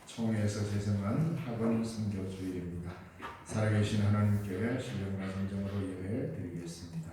총회에서 제정한 학원 선교 주일입니다. 살아계신 하나님께 신령과 정정으로 예배 드리겠습니다.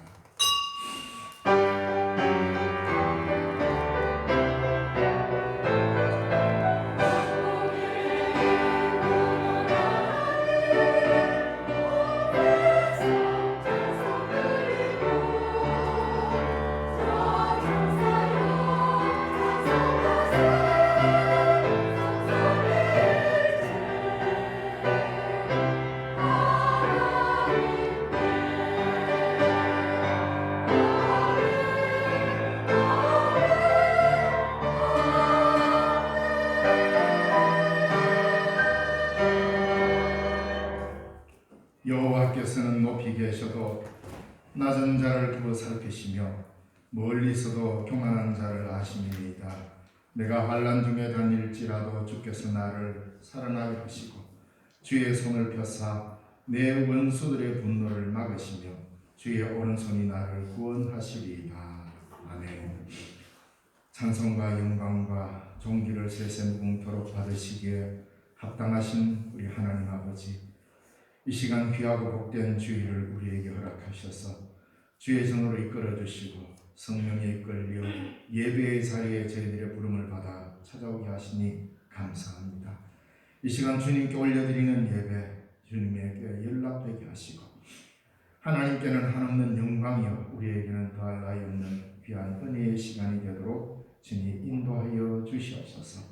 여호와께서는 높이 계셔도 낮은 자를 두어 살피시며 멀리서도 교만한 자를 아심이니이다. 내가 환난 중에 다닐지라도 주께서 나를 살아나게 하시고 주의 손을 펴사 내 원수들의 분노를 막으시며 주의 오른손이 나를 구원하시리이다. 아멘. 찬송과 영광과 존귀를 세세무궁토록 받으시기에 합당하신 우리 하나님 아버지, 이 시간 귀하고 복된 주일을 우리에게 허락하셔서 주의 전으로 이끌어 주시고 성령에 이끌려 예배의 자리에 저희들의 부름을 받아 찾아오게 하시니 감사합니다. 이 시간 주님께 올려드리는 예배 주님에게 연락되게 하시고 하나님께는 한없는 영광이요 우리에게는 더할 나위 없는 귀한 은혜의 시간이 되도록 주님 인도하여 주시옵소서.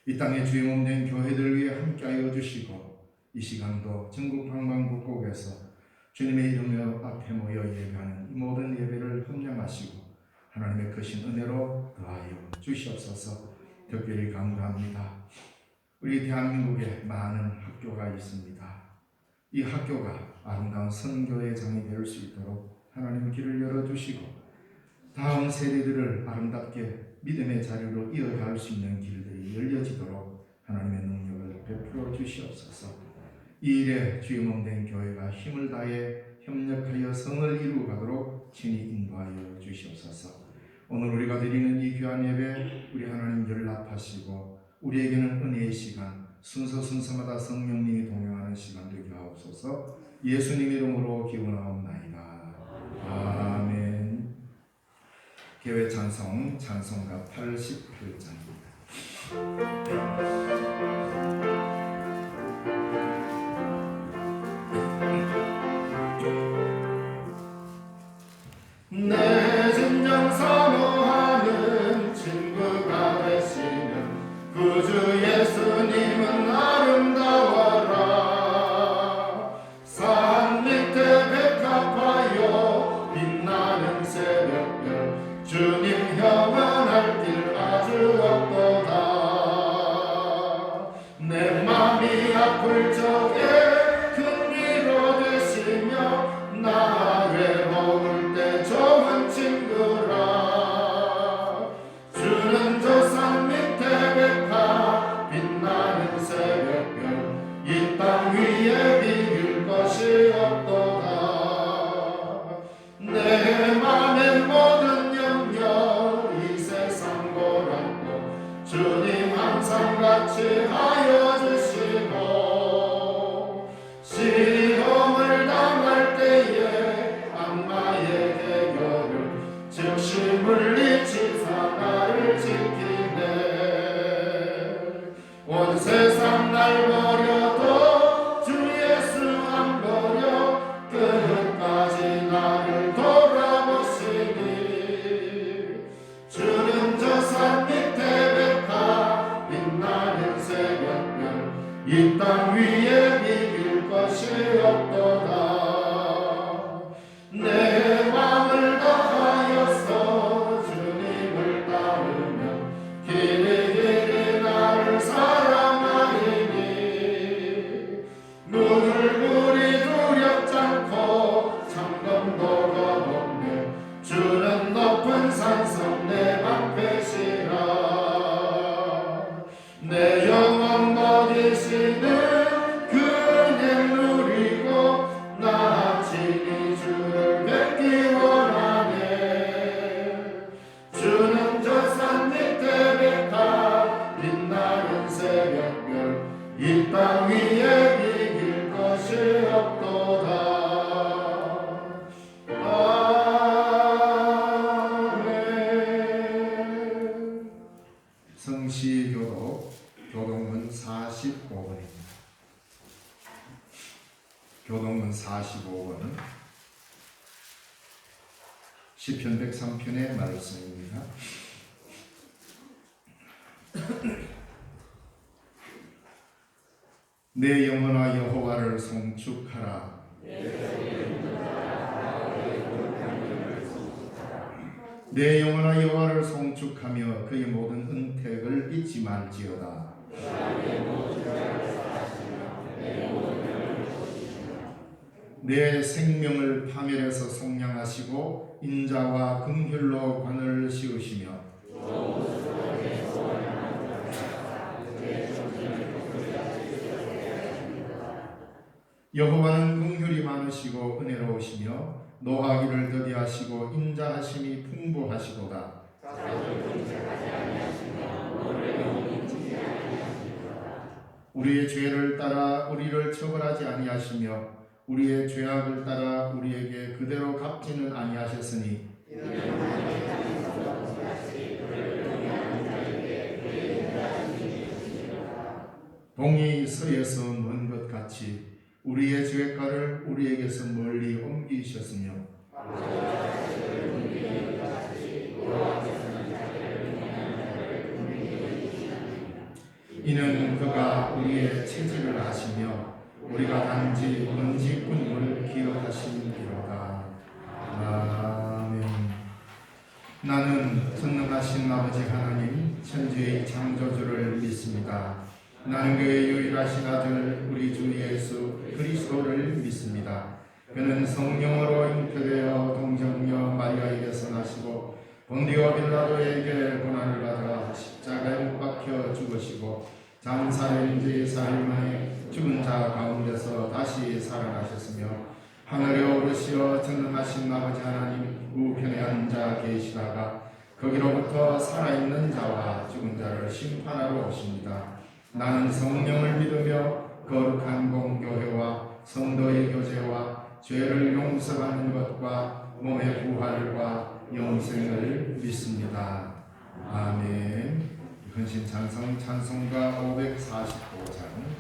이 땅에 주의 몸된 교회들 위해 함께하여 주시고 이 시간도 전국 방방곡곡에서 주님의 이름으로 앞에 모여 예배하는 이 모든 예배를 흠량하시고 하나님의 크신 은혜로 더하여 주시옵소서. 특별히 감사합니다. 우리 대한민국에 많은 학교가 있습니다. 이 학교가 아름다운 선교의 장이 될 수 있도록 하나님 길을 열어주시고 다음 세대들을 아름답게 믿음의 자리로 이어갈 수 있는 길들이 열려지도록 하나님의 능력을 베풀어 주시옵소서. 이 일에 주의 몸된 교회가 힘을 다해 협력하여 성을 이루어가도록 친히 인도하여 주시옵소서. 오늘 우리가 드리는 이 귀한 예배 우리 하나님 연락하시고 우리에게는 은혜의 시간, 순서마다 성령님이 동행하는 시간 되게 하옵소서. 예수님 이름으로 기원하옵나이다. 아멘. 교회 찬송 찬송가 88장입니다. 내 진정 사모하는 친구가 되시는 구주 예수님은 아름다워라. 산 밑에 백합하여 빛나는 새벽별 주님 영원할 길 아주 없도다. 내 맘이 아플 적에 큰 위로 되시며 나 외로울 때 좋은 친구라. 주는 저 산 밑에 백합 빛나는 새벽별 이 땅 위에 비길 것이 없도다. 내 맘의 모든 염려 이 세상 고랑도 주님 항상 같이 하여 주시고 시험을 당할 때에 악마의 대결을 즉시 물리치사 나를 지키네. 온 세상 날 버려도 주 예수 안 버려 끝까지 나를 돌아보시니. 주는 저 산 밑에 백합 빛나는 새벽별 이 땅 위에 비길 것이 없도다. 내 맘을 다하여서 주님을 따르면 길이 나를 사랑하리니. 물이 두렵지 않고 창검도 겁없네. 주는 높은 산성 내 방패시라. 내 영혼 먹이시는 그 은혜 누리고 나 친히 주를 뵙기 원하네. 주는 저 산 밑에 백합 빛나는 새벽별 이 땅 위에 비길 것이 없도다. 아멘. 성시교독 교독문 45번입니다. 교독문 45번은 시편 103편의 말씀입니다. 내 영혼아 여호와를 송축하라. 내 영혼아 여호와를 송축하며 그의 모든 은택을 잊지 말지어다. 내 생명을 파멸해서 속량하시고 인자와 긍휼로 관을 씌우시며 여호와는 긍휼이 많으시고 은혜로우시며 노하기를 더디하시고 인자하심이 풍부하시도다. 우리의 죄를 따라 우리를 처벌하지 아니하시며 우리의 죄악을 따라 우리에게 그대로 갚지는 아니하셨으니 동이 서에서 먼 것 같이 우리의 죄가를 우리에게서 멀리 옮기셨으며 이는 그가 우리의 체질을 아시며 우리가 단지 먼지뿐임을 기억하심이로다. 아멘. 나는 전능하신 아버지 하나님 천지의 창조주를 믿습니다. 나는 그의 유일하신 아들 우리 주 예수 그리스도를 믿습니다. 그는 성령으로 잉태되어 동정녀 마리아에게서 나시고 본디오 빌라도에게 고난을 받아 십자가에 못 박혀 죽으시고 장사의 지 사흘 만에 죽은 자 가운데서 다시 살아나셨으며 하늘에 오르시어 전능하신 아버지 하나님 우편에 앉아 계시다가 거기로부터 살아있는 자와 죽은 자를 심판하러 오십니다. 나는 성령을 믿으며 거룩한 공교회와 성도의 교제와 죄를 용서받는 것과 몸의 부활과 영생을 믿습니다. 아멘. 헌신 찬송 찬송가 545장.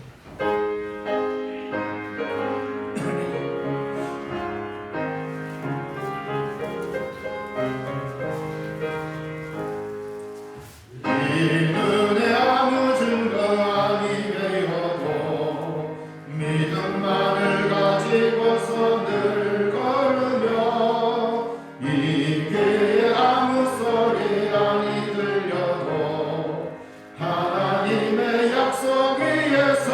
하나님의 약속 위에서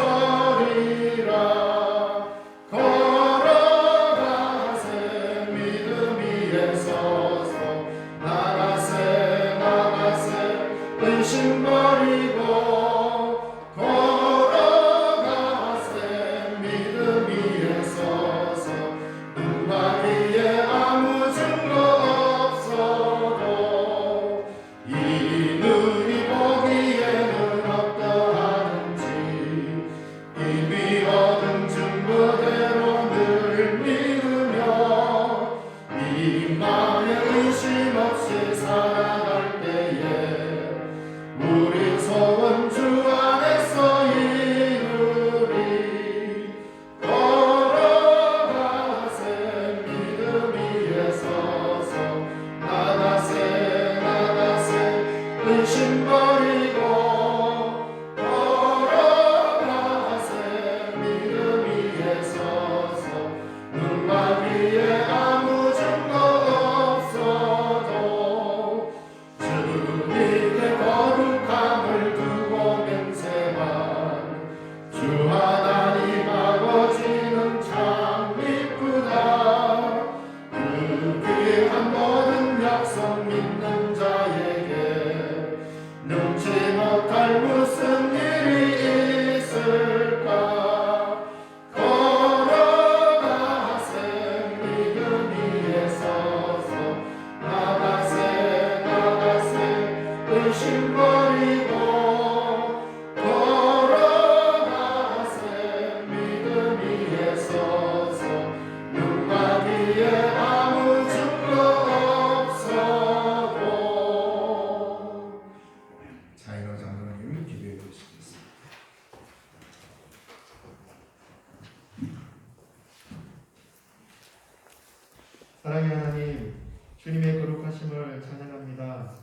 사랑의 하나님, 주님의 거룩하심을 찬양합니다.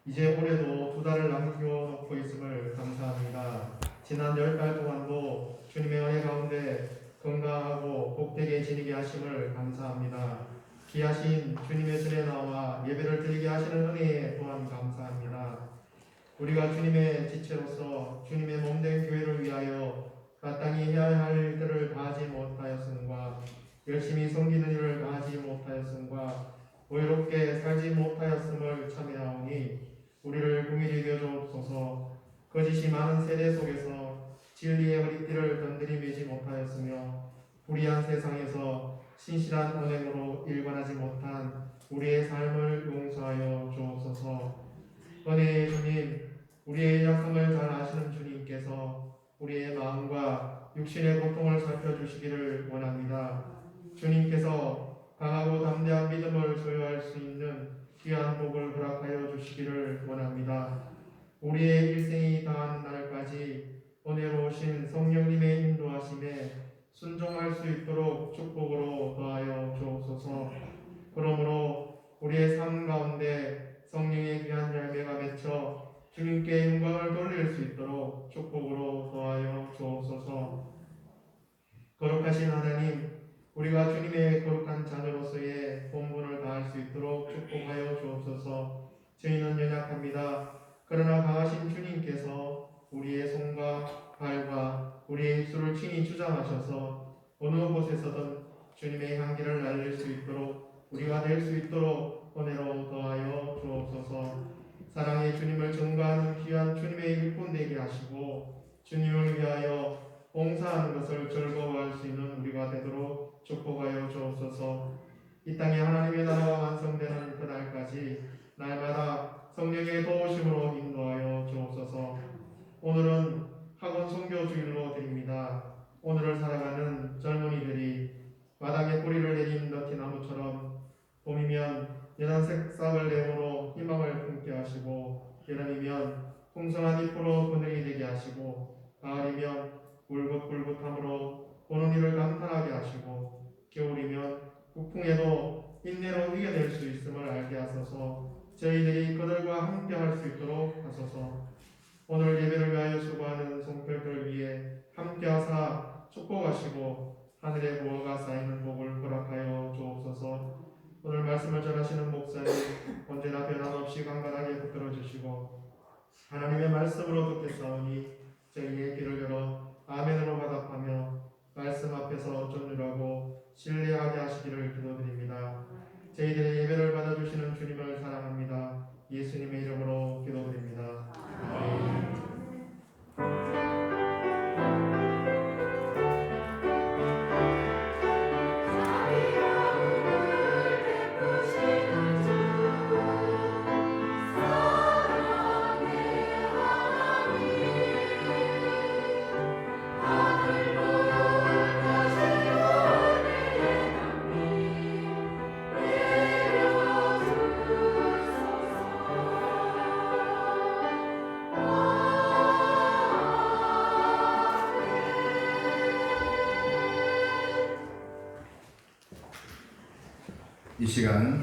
이제 올해도 2달을 남겨놓고 있음을 감사합니다. 지난 10달 동안도 주님의 은혜 가운데 건강하고 복되게 지내게 하심을 감사합니다. 귀하신 주님의 전에 나와 예배를 드리게 하시는 은혜에 또한 감사합니다. 우리가 주님의 지체로서 주님의 몸된 교회를 위하여 마땅히 해야 할 일들을 다하지 못하였음과 열심히 섬기는 일을 다하지 못하였음과 의롭게 살지 못하였음을 참여하오니 우리를 긍휼히 여겨 주옵소서. 거짓이 많은 세대 속에서 진리의 허리띠를 던들이 매지 못하였으며 불의한 세상에서 신실한 언행으로 일관하지 못한 우리의 삶을 용서하여 주옵소서. 은혜의 주님, 우리의 약함을 잘 아시는 주님께서 우리의 마음과 육신의 고통을 살펴주시기를 원합니다. 주님께서 강하고 담대한 믿음을 소유할 수 있는 귀한 복을 허락하여 주시기를 원합니다. 우리의 일생이 다하는 날까지 은혜로우신 성령님의 인도하심에 순종할 수 있도록 축복으로 더하여 주옵소서. 그러므로 우리의 삶 가운데 성령의 귀한 열매가 맺혀 주님께 영광을 돌릴 수 있도록 축복으로 더하여 주옵소서. 거룩하신 하나님, 우리가 주님의 거룩한 자녀로서의 본분을 다할 수 있도록 축복하여 주옵소서. 저희는 연약합니다. 그러나 강하신 주님께서 우리의 손과 발과 우리의 입술을 친히 주장하셔서 어느 곳에서든 주님의 향기를 날릴 수 있도록 우리가 될 수 있도록 은혜로 더하여 주옵소서. 사랑의 주님을 증거하는 귀한 주님의 일꾼 되게 하시고 주님을 위하여 봉사하는 것을 즐거워할 수 있는 우리가 되도록 축복하여 주옵소서. 이 땅에 하나님의 나라가 완성되는 그날까지 날마다 성령의 도우심으로 인도하여 주옵소서. 오늘은 학원 선교 주일로 드립니다. 오늘을 살아가는 젊은이들이 마당에 뿌리를 내린 너티나무처럼 봄이면 연한 색상을 내므로 희망을 품게 하시고 여름이면 풍성한 잎으로 그늘이 되게 하시고 가을이면 울긋불긋함으로 보는 이를 감탄하게 하시고 겨울이면 북풍에도 인내로 이겨낼 수 있음을 알게 하소서. 저희들이 그들과 함께 할 수 있도록 하소서. 오늘 예배를 위하여 수고하는 성도들을 위해 함께 하사 축복하시고 하늘의 보호가 쌓이는 복을 허락하여 주옵소서. 오늘 말씀을 전하시는 목사님 언제나 변함없이 강건하게 붙들어 주시고 하나님의 말씀으로 듣겠사오니 저희의 귀를 열어 아멘으로 받아하며 말씀 앞에서 존중하고 신뢰하게 하시기를 기도드립니다. 저희들의 예배를 받아주시는 주님을 사랑합니다. 예수님의 이름으로 기도드립니다. 아멘. 이 시간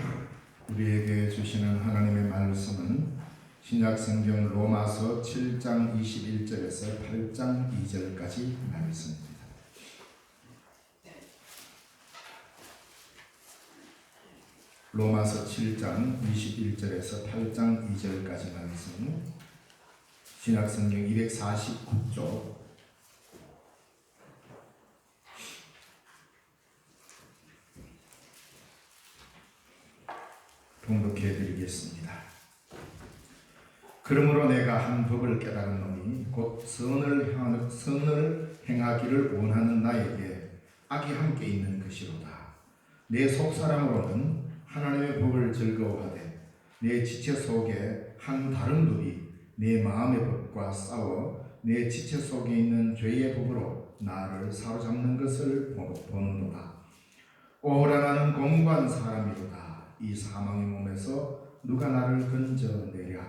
우리에게 주시는 하나님의 말씀은 신약성경 로마서 7장 21절에서 8장 2절까지 말씀입니다. 로마서 7장 21절에서 8장 2절까지 말씀, 신약성경 249쪽 봉독해 드리겠습니다. 그러므로 내가 한 법을 깨달았노니 곧 선을 행하기를 원하는 나에게 악이 함께 있는 것이로다. 내 속사람으로는 하나님의 법을 즐거워하되 내 지체 속에 한 다른 법이 내 마음의 법과 싸워 내 지체 속에 있는 죄의 법으로 나를 사로잡는 것을 보는도다. 오라 나는 공고한 사람이로다. 이 사망의 몸에서 누가 나를 건져내랴.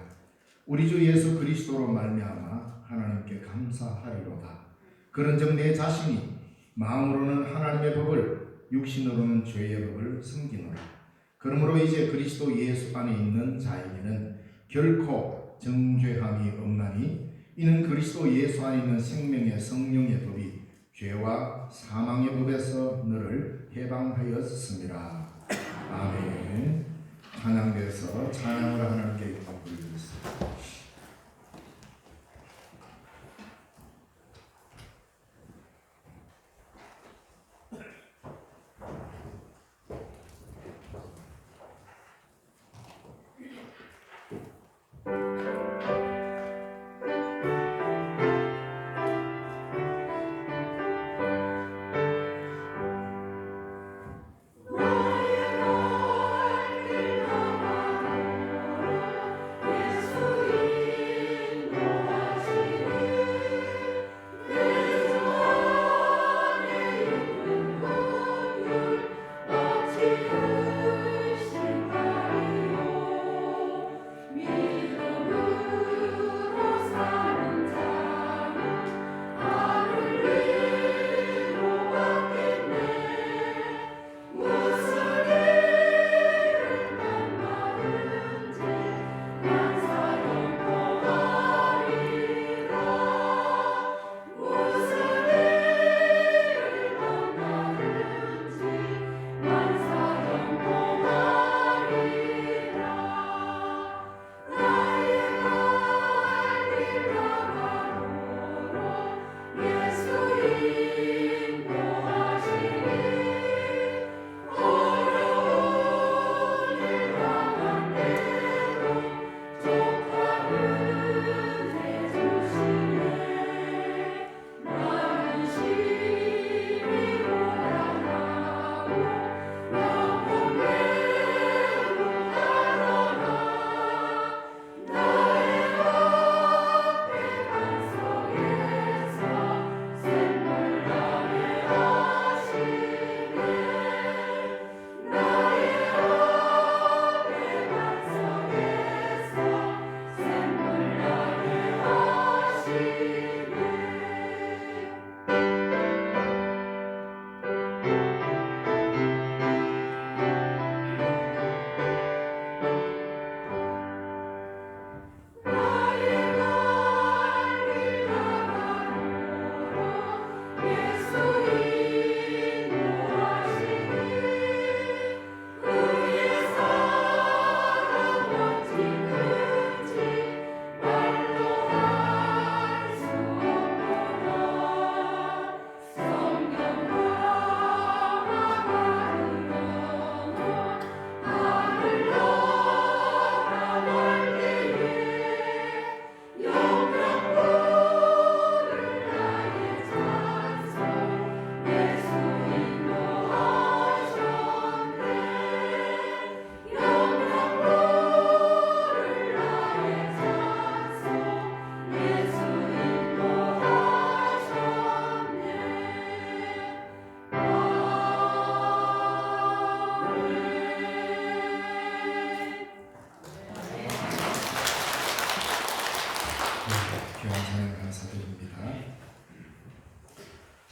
우리 주 예수 그리스도로 말미암아 하나님께 감사하리로다. 그런즉 내 자신이 마음으로는 하나님의 법을 육신으로는 죄의 법을 섬기노라. 그러므로 이제 그리스도 예수 안에 있는 자에게는 결코 정죄함이 없나니 이는 그리스도 예수 안에 있는 생명의 성령의 법이 죄와 사망의 법에서 너를 해방하였음이라. 아멘. 찬양대에서 찬양을 하나님께 부르겠습니다.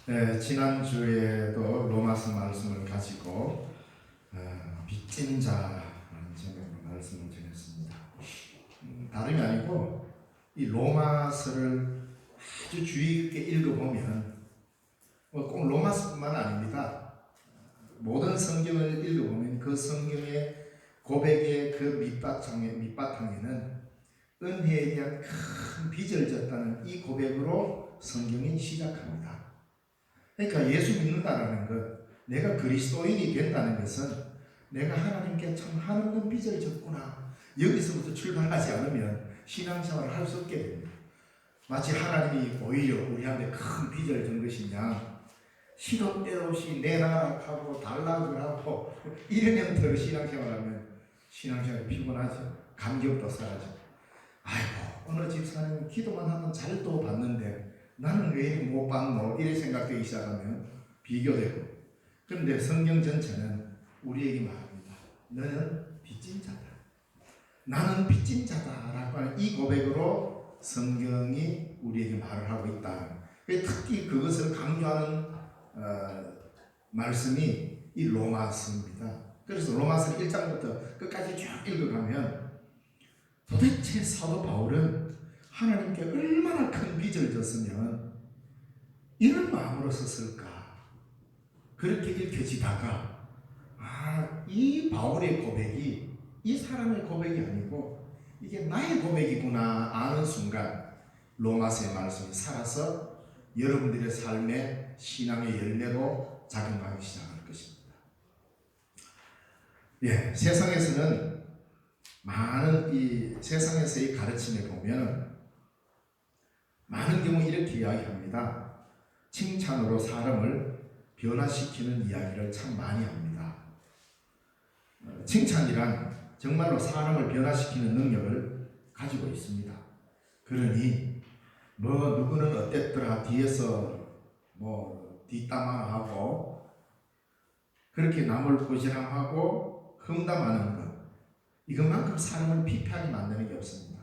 네, 지난주에도 로마서 말씀을 가지고 빚진 자라는 제목으로 말씀을 드렸습니다. 다름이 아니고 이 로마서를 아주 주의 깊게 읽어보면 꼭 로마서뿐만 아닙니다. 모든 성경을 읽어보면 그 성경의 고백의 그 밑바탕에는 은혜에 대한 큰 빚을 졌다는 이 고백으로 성경이 시작합니다. 그러니까 예수 믿는다는 것, 내가 그리스도인이 된다는 것은 내가 하나님께 참 하나님 빚을 졌구나. 여기서부터 출발하지 않으면 신앙생활을 할 수 없게 됩니다. 마치 하나님이 오히려 우리한테 큰 빚을 진 것이냐, 시도 때 없이 내놔라하고 달라고 하고 이런 형태로 신앙생활하면 신앙생활이 피곤하죠. 감격도 사라지고, 아이고 어느 집사님은 기도만 하면 잘도 받는데 나는 왜 이렇게 못 받노? 이런 생각되기 시작하면 비교되고. 그런데 성경 전체는 우리에게 말합니다. 너는 빚진 자다. 나는 빚진 자다라고 하는 이 고백으로 성경이 우리에게 말을 하고 있다. 특히 그것을 강조하는 말씀이 이 로마서입니다. 그래서 로마서 1장부터 끝까지 쭉 읽어가면 도대체 사도 바울은 하나님께 얼마나 큰 빚을 졌으면 이런 마음으로 썼을까? 그렇게 읽혀지다가 이 바울의 고백이 이 사람의 고백이 아니고 이게 나의 고백이구나 아는 순간 로마서의 말씀이 살아서 여러분들의 삶의 신앙의 열매로 작용하기 시작할 것입니다. 예, 세상에서는 많은 이 세상에서의 가르침에 보면 많은 경우 이렇게 이야기합니다. 칭찬으로 사람을 변화시키는 이야기를 참 많이 합니다. 칭찬이란 정말로 사람을 변화시키는 능력을 가지고 있습니다. 그러니 누구는 어땠더라 뒤에서 뒷담화 하고 그렇게 남을 꼬시랑하고 험담하는 것 이것만큼 사람을 피폐하게 만드는 게 없습니다.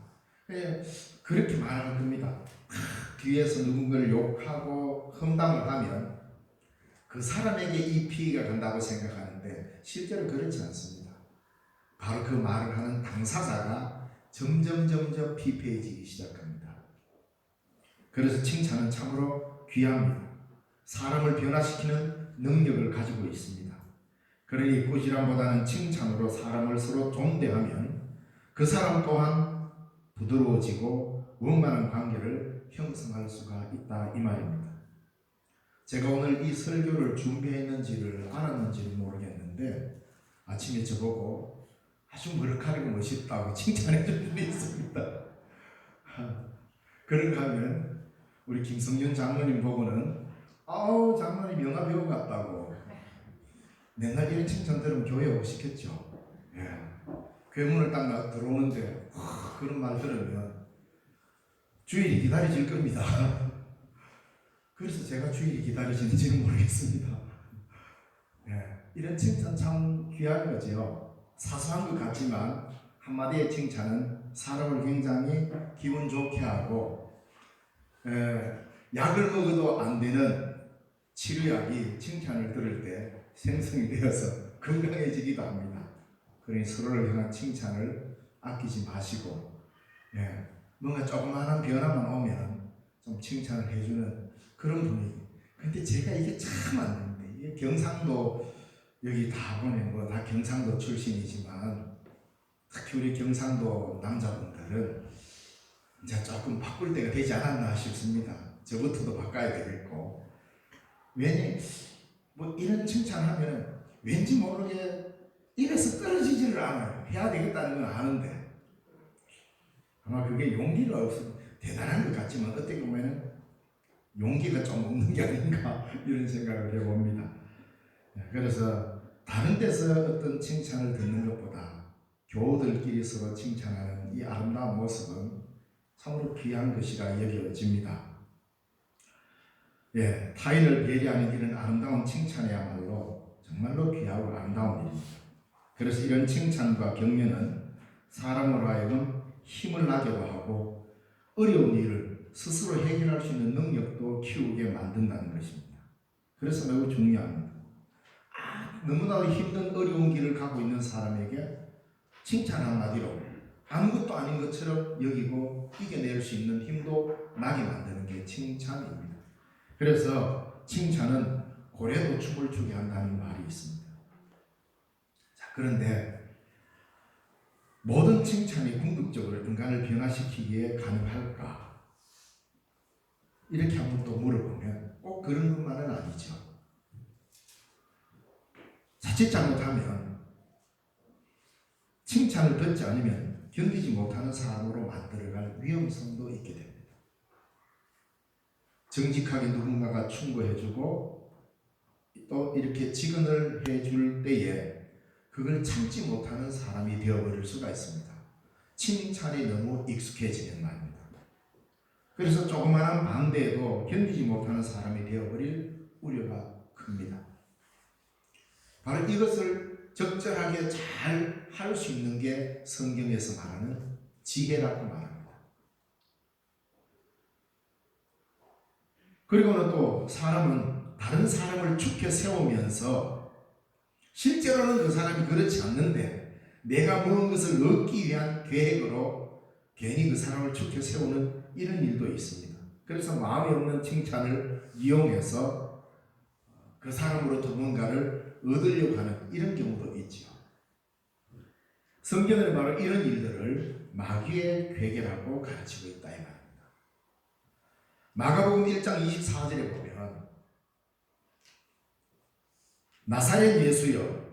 그렇게 말하는 겁니다. 뒤에서 누군가를 욕하고 험담을 하면 그 사람에게 이 피해가 간다고 생각하는데 실제로 그렇지 않습니다. 바로 그 말을 하는 당사자가 점점 피폐해지기 시작합니다. 그래서 칭찬은 참으로 귀합니다. 사람을 변화시키는 능력을 가지고 있습니다. 그러니 꾸지람보다는 칭찬으로 사람을 서로 존대하면 그 사람 또한 부드러워지고 원만한 관계를 형성할 수가 있다 이 말입니다. 제가 오늘 이 설교를 준비했는지를 알았는지는 모르겠는데 아침에 저보고 아주 머쓱하고 멋있다고 칭찬해 준 분이 있습니다. 그런가 하면 우리 김성윤 장로님 보고는 장로님 영화 배우 같다고 맨날 이런 칭찬 들으면 교회 오고 싶겠죠. 예. 교회문을 딱 들어오는데 그런 말 들으면 주일이 기다려질 겁니다. 그래서 제가 주일이 기다려지는지는 모르겠습니다. 예. 이런 칭찬 참 귀한 거지요. 사소한 것 같지만 한마디의 칭찬은 사람을 굉장히 기분 좋게 하고 약을 먹어도 안 되는 치료약이 칭찬을 들을 때 생성이 되어서 건강해지기도 합니다. 그러니 서로를 향한 칭찬을 아끼지 마시고 뭔가 조그마한 변화만 오면 좀 칭찬을 해주는 그런 분위기. 근데 제가 이게 참 안 되는데 이게 경상도 여기 다 보면 다 경상도 출신이지만 특히 우리 경상도 남자분들은 이제 조금 바꿀 때가 되지 않았나 싶습니다. 저부터도 바꿔야 되겠고 왜냐 이런 칭찬하면 왠지 모르게 입에서 떨어지지를 않아요. 해야 되겠다는 건 아는데 아마 그게 용기가 없으면 대단한 것 같지만 어떻게 보면 용기가 좀 없는 게 아닌가 이런 생각을 해봅니다. 그래서 다른 데서 어떤 칭찬을 듣는 것보다 교우들끼리 서로 칭찬하는 이 아름다운 모습은 참으로 귀한 것이라 여겨집니다. 타인을 배려하는 이런 아름다운 칭찬이야말로 정말로 귀하고 아름다운 일입니다. 그래서 이런 칭찬과 격려는 사람으로 하여금 힘을 나기도 하고 어려운 일을 스스로 해결할 수 있는 능력도 키우게 만든다는 것입니다. 그래서 매우 중요합니다. 너무나도 힘든 어려운 길을 가고 있는 사람에게 칭찬 한마디로 아무것도 아닌 것처럼 여기고 이겨낼 수 있는 힘도 나게 만드는 게 칭찬입니다. 그래서 칭찬은 고래도 춤을 추게 한다는 말이 있습니다. 자, 그런데 모든 칭찬이 궁극적으로 인간을 변화시키기에 가능할까? 이렇게 한번 또 물어보면 꼭 그런 것만은 아니죠. 자칫 잘못하면 칭찬을 듣지 않으면 견디지 못하는 사람으로 만들어갈 위험성도 있게 됩니다. 정직하게 누군가가 충고해주고 또 이렇게 직언을 해줄 때에 그걸 참지 못하는 사람이 되어버릴 수가 있습니다. 칭찬이 너무 익숙해지는 말입니다. 그래서 조그마한 반대에도 견디지 못하는 사람이 되어버릴 우려가 큽니다. 바로 이것을 적절하게 잘 할 수 있는 게 성경에서 말하는 지혜라고 말합니다. 그리고는 또 사람은 다른 사람을 죽게 세우면서 실제로는 그 사람이 그렇지 않는데 내가 무언 것을 얻기 위한 계획으로 괜히 그 사람을 축켜 세우는 이런 일도 있습니다. 그래서 마음이 없는 칭찬을 이용해서 그 사람으로부터 뭔가를 얻으려고 하는 이런 경우도 있죠. 성경은 바로 이런 일들을 마귀의 괴계라고 가르치고 있다 이 말입니다. 마가복음 1장 24절에 보면 나사렛 예수여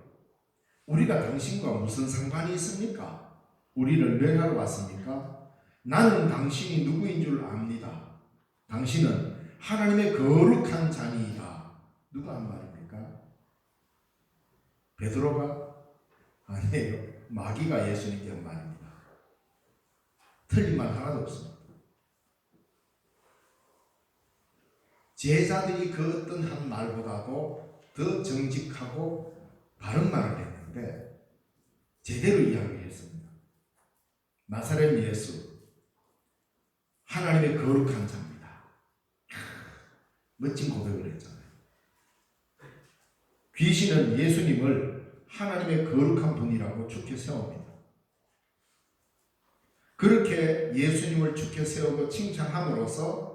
우리가 당신과 무슨 상관이 있습니까? 우리를 멸하러 왔습니까? 나는 당신이 누구인 줄 압니다. 당신은 하나님의 거룩한 자니이다. 누가 한 말입니까? 베드로가? 아니에요. 마귀가 예수님께 한 말입니다. 틀린 말 하나도 없습니다. 제자들이 그 어떤 한 말보다도 더 정직하고 바른 말을 했는데 제대로 이야기를 했습니다. 나사렛 예수 하나님의 거룩한 자입니다. 멋진 고백을 했잖아요. 귀신은 예수님을 하나님의 거룩한 분이라고 축켜 세웁니다. 그렇게 예수님을 축켜 세우고 칭찬함으로써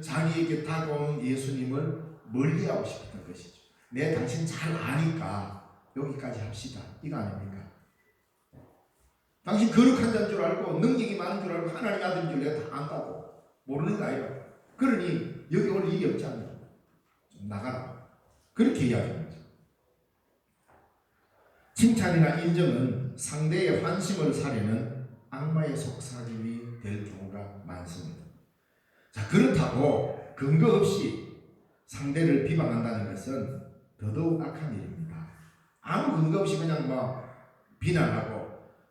자기에게 다가오는 예수님을 멀리하고 싶었던 것이죠. 내 당신 잘 아니까 여기까지 합시다. 이거 아닙니까? 당신 거룩한 자인 줄 알고 능력이 많은 줄 알고 하나님 아들인 줄 내가 다 안다고 모르는 거 아니라. 그러니 여기 올 일이 없지 않냐. 좀 나가라. 그렇게 이야기합니다. 칭찬이나 인정은 상대의 환심을 사려는 악마의 속삭임이 될 경우가 많습니다. 자, 그렇다고 근거 없이 상대를 비방한다는 것은 더더욱 악한 일입니다. 아무 근거 없이 그냥 비난하고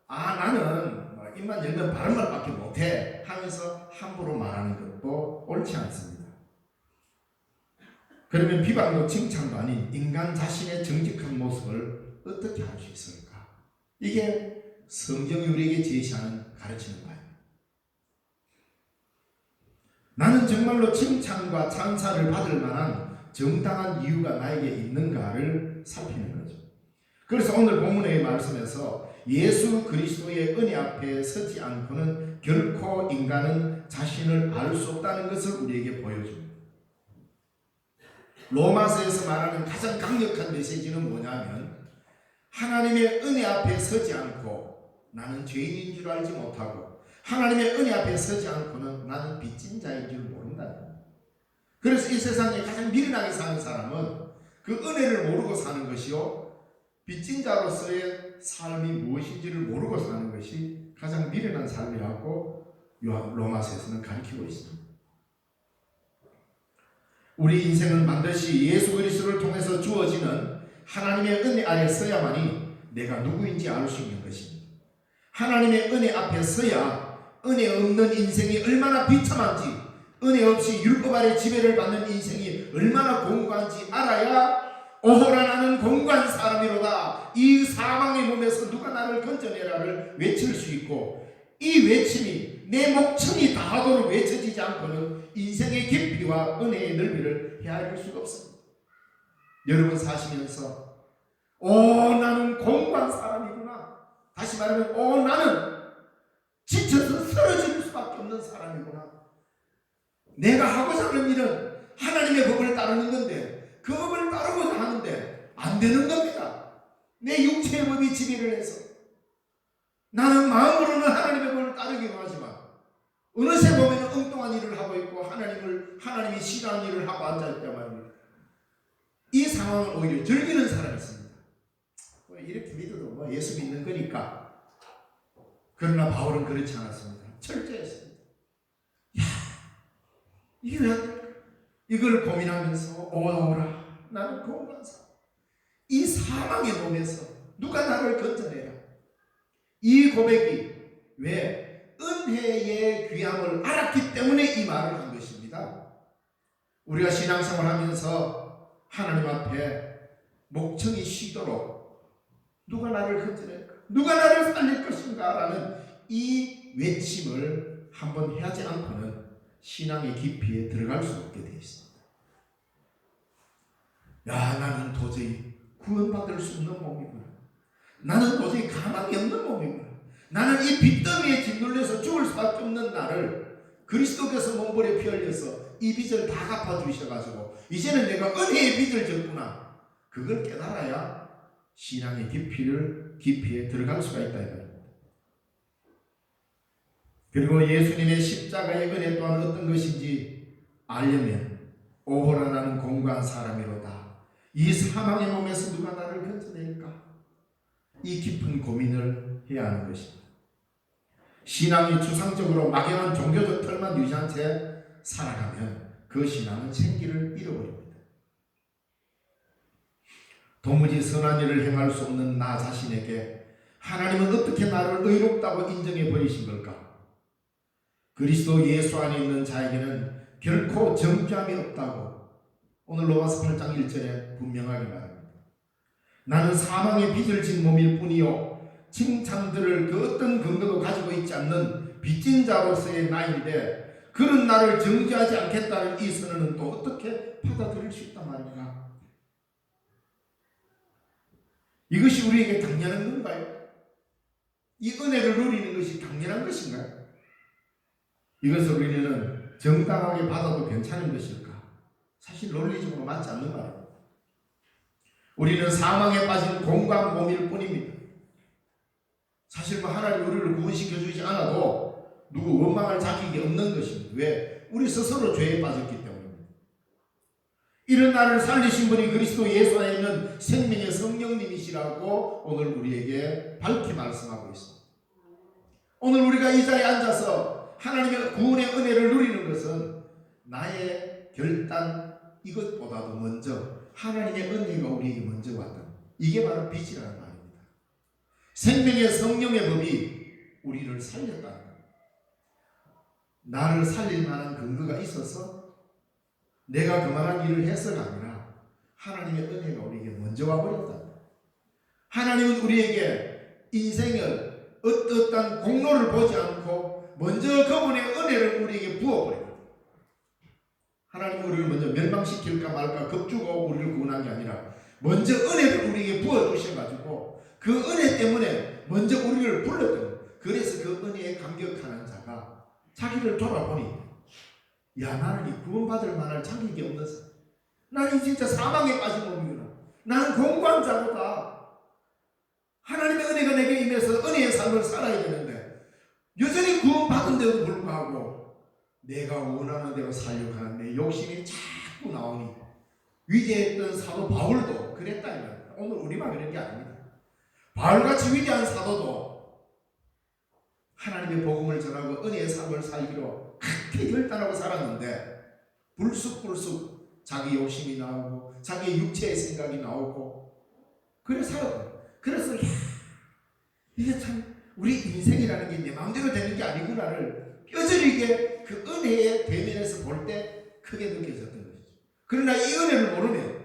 나는 입만 열면 바른 말밖에 못해 하면서 함부로 말하는 것도 옳지 않습니다. 그러면 비방도 칭찬도 아닌 인간 자신의 정직한 모습을 어떻게 할 수 있을까? 이게 성경이 우리에게 제시하는 가르치는 바입니다. 나는 정말로 칭찬과 찬사를 받을 만한 정당한 이유가 나에게 있는가를 살피는 거죠. 그래서 오늘 본문의 말씀에서 예수 그리스도의 은혜 앞에 서지 않고는 결코 인간은 자신을 알 수 없다는 것을 우리에게 보여줍니다. 로마서에서 말하는 가장 강력한 메시지는 뭐냐면 하나님의 은혜 앞에 서지 않고 나는 죄인인 줄 알지 못하고 하나님의 은혜 앞에 서지 않고는 나는 빚진 자인 줄 모른다는 거예요. 그래서 이 세상에 가장 미련하게 사는 사람은 그 은혜를 모르고 사는 것이요 빚진 자로서의 삶이 무엇인지를 모르고 사는 것이 가장 미련한 삶이라고 로마서에서는 가르치고 있습니다. 우리 인생은 반드시 예수 그리스도를 통해서 주어지는 하나님의 은혜 아래 서야만이 내가 누구인지 알 수 있는 것입니다. 하나님의 은혜 앞에 서야 은혜 없는 인생이 얼마나 비참한지, 은혜 없이 율법 아래 지배를 받는 인생이 얼마나 공고한지 알아야 오호라 나는 공고한 사람이로다. 이 사망의 몸에서 누가 나를 건져내라를 외칠 수 있고 이 외침이 내 목청이 다하도록 외쳐지지 않고는 인생의 깊이와 은혜의 넓이를 헤아릴 수가 없습니다. 여러분 사시면서 나는 공고한 사람이구나. 다시 말하면 나는 지쳐서 쓰러질 수밖에 없는 사람이구나. 내가 하고자 하는 일은 하나님의 법을 따르는 건데 그 법을 따르고자 하는데 안 되는 겁니다. 내 육체의 법이 지배를 해서 나는 마음으로는 하나님의 법을 따르기로 하지만 어느새 보면 엉뚱한 일을 하고 있고 하나님이 싫어하는 일을 하고 앉아있단 말입니다. 이 상황을 오히려 즐기는 사람이 있습니다. 이렇게 믿어도 예수 믿는 거니까. 그러나 바울은 그렇지 않았습니다. 철저했습니다. 이게 왜 안 될까? 이걸 고민하면서 오라 나는 공고한 사람. 이 사망의 몸에서 누가 나를 건져내라. 이 고백이 왜 은혜의 귀함을 알았기 때문에 이 말을 한 것입니다. 우리가 신앙생활하면서 하나님 앞에 목청이 쉬도록 누가 나를 건져낼까? 누가 나를 살릴 것인가? 라는 이 외침을 한번 하지 않고는 신앙의 깊이에 들어갈 수 없게 되어 있습니다. 야, 나는 도저히 구원받을 수 없는 몸이구나. 나는 도저히 가망이 없는 몸이구나. 나는 이 빚더미에 짓눌려서 죽을 수밖에 없는 나를 그리스도께서 몸부림에 피 흘려서 이 빚을 다 갚아주셔가지고 이제는 내가 은혜의 빚을 졌구나. 그걸 깨달아야 신앙의 깊이에 들어갈 수가 있다 이거예요. 그리고 예수님의 십자가의 은혜 또한 어떤 것인지 알려면 오호라 나는 공고한 사람이로다. 이 사망의 몸에서 누가 나를 건져낼까? 이 깊은 고민을 해야 하는 것입니다. 신앙이 추상적으로 막연한 종교적 틀만 유지한 채 살아가면 그 신앙은 생기를 잃어버립니다. 도무지 선한 일을 행할 수 없는 나 자신에게 하나님은 어떻게 나를 의롭다고 인정해 버리신 걸까? 그리스도 예수 안에 있는 자에게는 결코 정죄함이 없다고 오늘 로마서 8장 1절에 분명하게 말합니다. 나는 사망의 빚을 진 몸일 뿐이요 칭찬들을 그 어떤 근거도 가지고 있지 않는 빚진 자로서의 나인데 그런 나를 정죄하지 않겠다는 이 선언은 또 어떻게 받아들일 수 있단 말인가? 이것이 우리에게 당연한 건가요? 이 은혜를 누리는 것이 당연한 것인가요? 이것을 우리는 정당하게 받아도 괜찮은 것일까? 사실 논리적으로 맞지 않는 말입니다. 우리는 사망에 빠진 공고한 몸일 뿐입니다. 사실 하나님 우리를 구원시켜 주지 않아도 누구 원망할 자격이 없는 것입니다. 왜? 우리 스스로 죄에 빠졌기 때문입니다. 이런 나를 살리신 분이 그리스도 예수 안에 있는 생명의 성령님이시라고 오늘 우리에게 밝히 말씀하고 있습니다. 오늘 우리가 이 자리에 앉아서 하나님의 구원의 은혜를 누리는 것은 나의 결단 이것보다도 먼저 하나님의 은혜가 우리에게 먼저 왔다. 이게 바로 빚이라는 말입니다. 생명의 성령의 법이 우리를 살렸다는 겁니다. 나를 살릴 만한 근거가 있어서 내가 그만한 일을 해서가 아니라 하나님의 은혜가 우리에게 먼저 와버렸다. 하나님은 우리에게 인생을 어떠한 공로를 보지 않고 먼저 그분의 은혜를 우리에게 부어버립니다. 하나님은 우리를 먼저 멸망시킬까 말까 겁주고 우리를 구원한 게 아니라 먼저 은혜를 우리에게 부어주셔가지고 그 은혜 때문에 먼저 우리를 불렀던 거예요. 그래서 그 은혜에 감격하는 자가 자기를 돌아보니 야 나는 이 구원받을 만한 자격이 없는 사람, 나는 진짜 사망에 빠진 몸이구나, 나는 공고한 자로다. 하나님의 은혜가 내게 임해서 은혜의 삶을 살아야 되는데 여전히 구원받은데도 불구하고 내가 원하는 대로 살려고 하는 내 욕심이 자꾸 나오니 위대했던 사도 바울도 그랬다 이 말입니다. 오늘 우리만 그런 게 아닙니다. 바울같이 위대한 사도도 하나님의 복음을 전하고 은혜의 삶을 살기로 그렇게 결단하고 살았는데 불쑥불쑥 자기 욕심이 나오고 자기 육체의 생각이 나오고 그래 살았거든요. 그래서 이게 참 우리 인생이라는 게 내 마음대로 되는 게 아니구나를 뼈저리게 그 은혜의 대면에서 볼 때 크게 느껴졌던 것이죠. 그러나 이 은혜를 모르면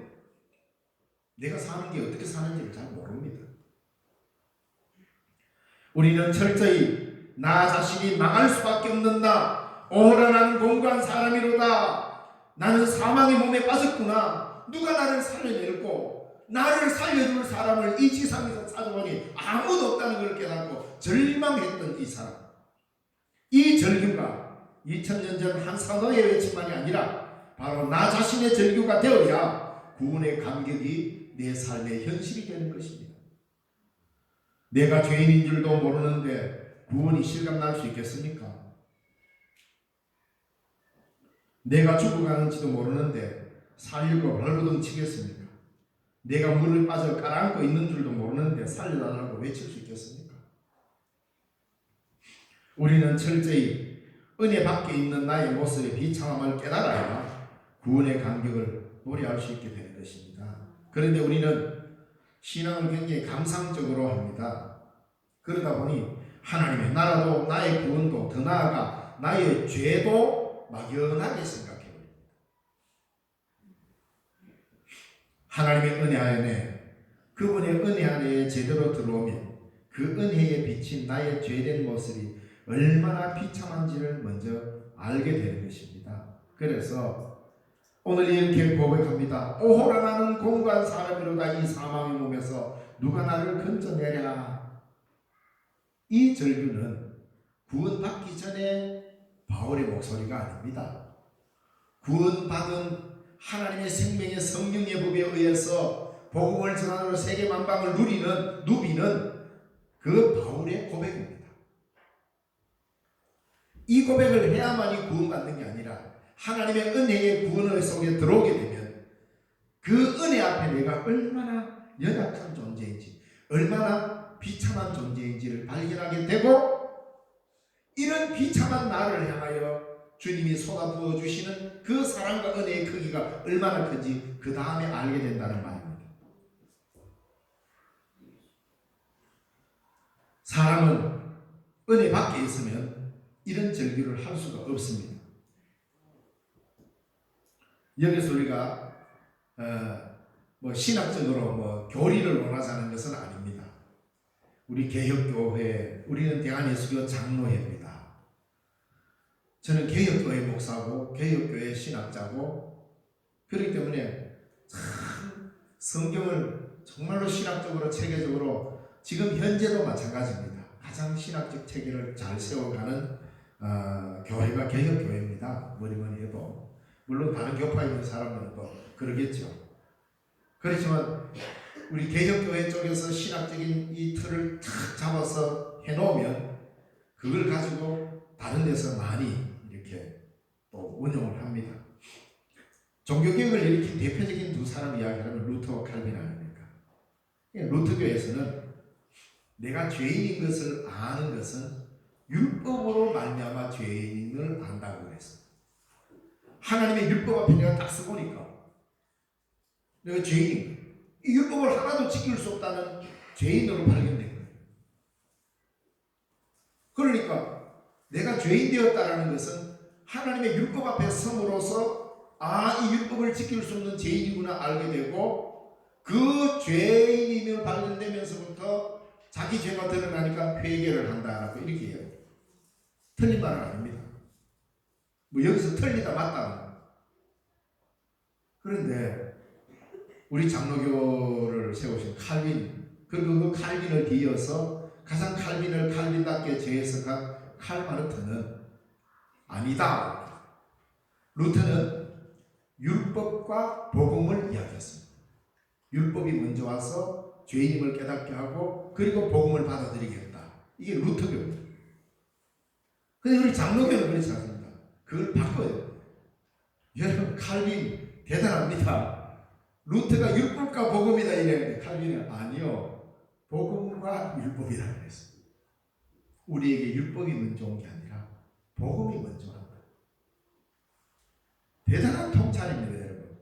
내가 사는 게 어떻게 사는지를 잘 모릅니다. 우리는 철저히 나 자신이 망할 수밖에 없는 나, 오호라 나는 공고한 사람이로다. 나는 사망의 몸에 빠졌구나. 누가 나를 살려낼고 나를 살려줄 사람을 이 지상에서 찾아보니 아무도 없다는 걸 깨닫고 절망했던 이 사람. 이 절규가 2000년 전 한 사도의 외침만이 아니라 바로 나 자신의 절규가 되어야 구원의 감격이 내 삶의 현실이 되는 것입니다. 내가 죄인인 줄도 모르는데 구원이 실감날 수 있겠습니까? 내가 죽어가는지도 모르는데 살려고 발버둥 치겠습니까? 내가 물을 빠져 깔아앉고 있는 줄도 모르는데 살려달라고 외칠 수 있겠습니까? 우리는 철저히 은혜 밖에 있는 나의 모습의 비참함을 깨달아야 구원의 감격을 노래할 수 있게 되는 것입니다. 그런데 우리는 신앙을 굉장히 감상적으로 합니다. 그러다 보니 하나님의 나라도 나의 구원도 더 나아가 나의 죄도 막연하게 생각해버립니다. 하나님의 은혜 안에 그분의 은혜 안에 제대로 들어오면 그 은혜에 비친 나의 죄된 모습이 얼마나 비참한지를 먼저 알게 되는 것입니다. 그래서 오늘 이렇게 고백합니다. 오호라 나는 공고한 사람이로다. 이 사망의 몸에서 누가 나를 건져내랴. 이 절규는 구원받기 전에 바울의 목소리가 아닙니다. 구원받은 하나님의 생명의 성령의 법에 의해서 복음을 전하는 세계 만방을 누비는 그 바울의 고백입니다. 이 고백을 해야만이 구원받는 게 아니라 하나님의 은혜의 구원의 속에 들어오게 되면 그 은혜 앞에 내가 얼마나 연약한 존재인지, 얼마나 비참한 존재인지를 발견하게 되고, 이런 비참한 나를 향하여 주님이 쏟아부어 주시는 그 사랑과 은혜의 크기가 얼마나 큰지 그 다음에 알게 된다는 말입니다. 사람은 은혜 밖에 있으면 이런 절규를 할 수가 없습니다. 여기서 우리가 신학적으로 교리를 원하자는 것은 아닙니다. 우리 개혁교회, 우리는 대한예수교 장로회입니다. 저는 개혁교회 목사고 개혁교회 신학자고, 그렇기 때문에 참 성경을 정말로 신학적으로 체계적으로 지금 현재도 마찬가지입니다. 가장 신학적 체계를 잘 세워가는 교회가 개혁교회입니다. 뭐니 해도 물론 다른 교파에 있는 사람들은 또 그러겠죠. 그렇지만 우리 개혁교회 쪽에서 신학적인 이 틀을 탁 잡아서 해놓으면 그걸 가지고 다른 데서 많이 이렇게 또 운영을 합니다. 종교개혁을 일으킨 대표적인 두 사람 이야기하면 루터와 칼빈 아닙니까? 루터교에서는 내가 죄인인 것을 아는 것은 율법으로 말미암아 죄인을 안다고 그랬어. 하나님의 율법 앞에 내가 딱 서보니까 내가 죄인인 거야. 이 율법을 하나도 지킬 수 없다는 죄인으로 발견된 거예요. 그러니까 내가 죄인 되었다는 것은 하나님의 율법 앞에 섬으로써 이 율법을 지킬 수 없는 죄인이구나 알게 되고, 그 죄인임을 발견되면서부터 자기 죄가 드러나니까 회개를 한다라고 이렇게 해요. 틀린 말은 아닙니다. 여기서 틀리다 맞다. 그런데 우리 장로교를 세우신 칼빈, 그리고 그 칼빈을 뒤이어서 가장 칼빈을 칼빈답게 재해석한 칼바르트는 아니다. 루터는 율법과 복음을 이야기했습니다. 율법이 먼저 와서 죄인임을 깨닫게 하고 그리고 복음을 받아들이겠다. 이게 루터교입니다. 근데 우리 장로교는 그렇지 않습니다. 그걸 바꿔요. 여러분, 칼빈 대단합니다. 루터가 율법과 복음이다 이랬는데 칼빈은 아니요, 복음과 율법이라 그랬어요. 우리에게 율법이 먼저 온 게 아니라 복음이 먼저 왔다. 대단한 통찰입니다, 여러분.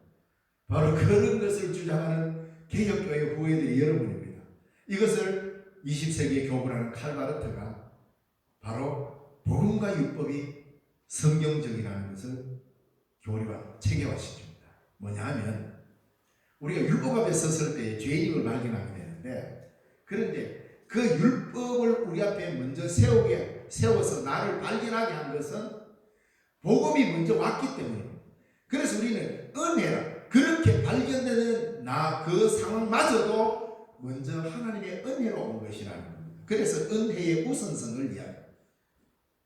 바로 그런 것을 주장하는 개혁교회 후예들이 여러분입니다. 이것을 20세기의 교부라는 칼바르트가 바로 복음과 율법이 성경적이라는 것을 교리와 체계화시킵니다. 뭐냐 하면 우리가 율법 앞에 섰을 때 죄인임을 발견하게 되는데, 그런데 그 율법을 우리 앞에 먼저 세워서 나를 발견하게 한 것은 복음이 먼저 왔기 때문입니다. 그래서 우리는 은혜라, 그렇게 발견되는 그 상황마저도 먼저 하나님의 은혜로 온 것이라는 겁니다. 그래서 은혜의 우선성을 이야기합니다.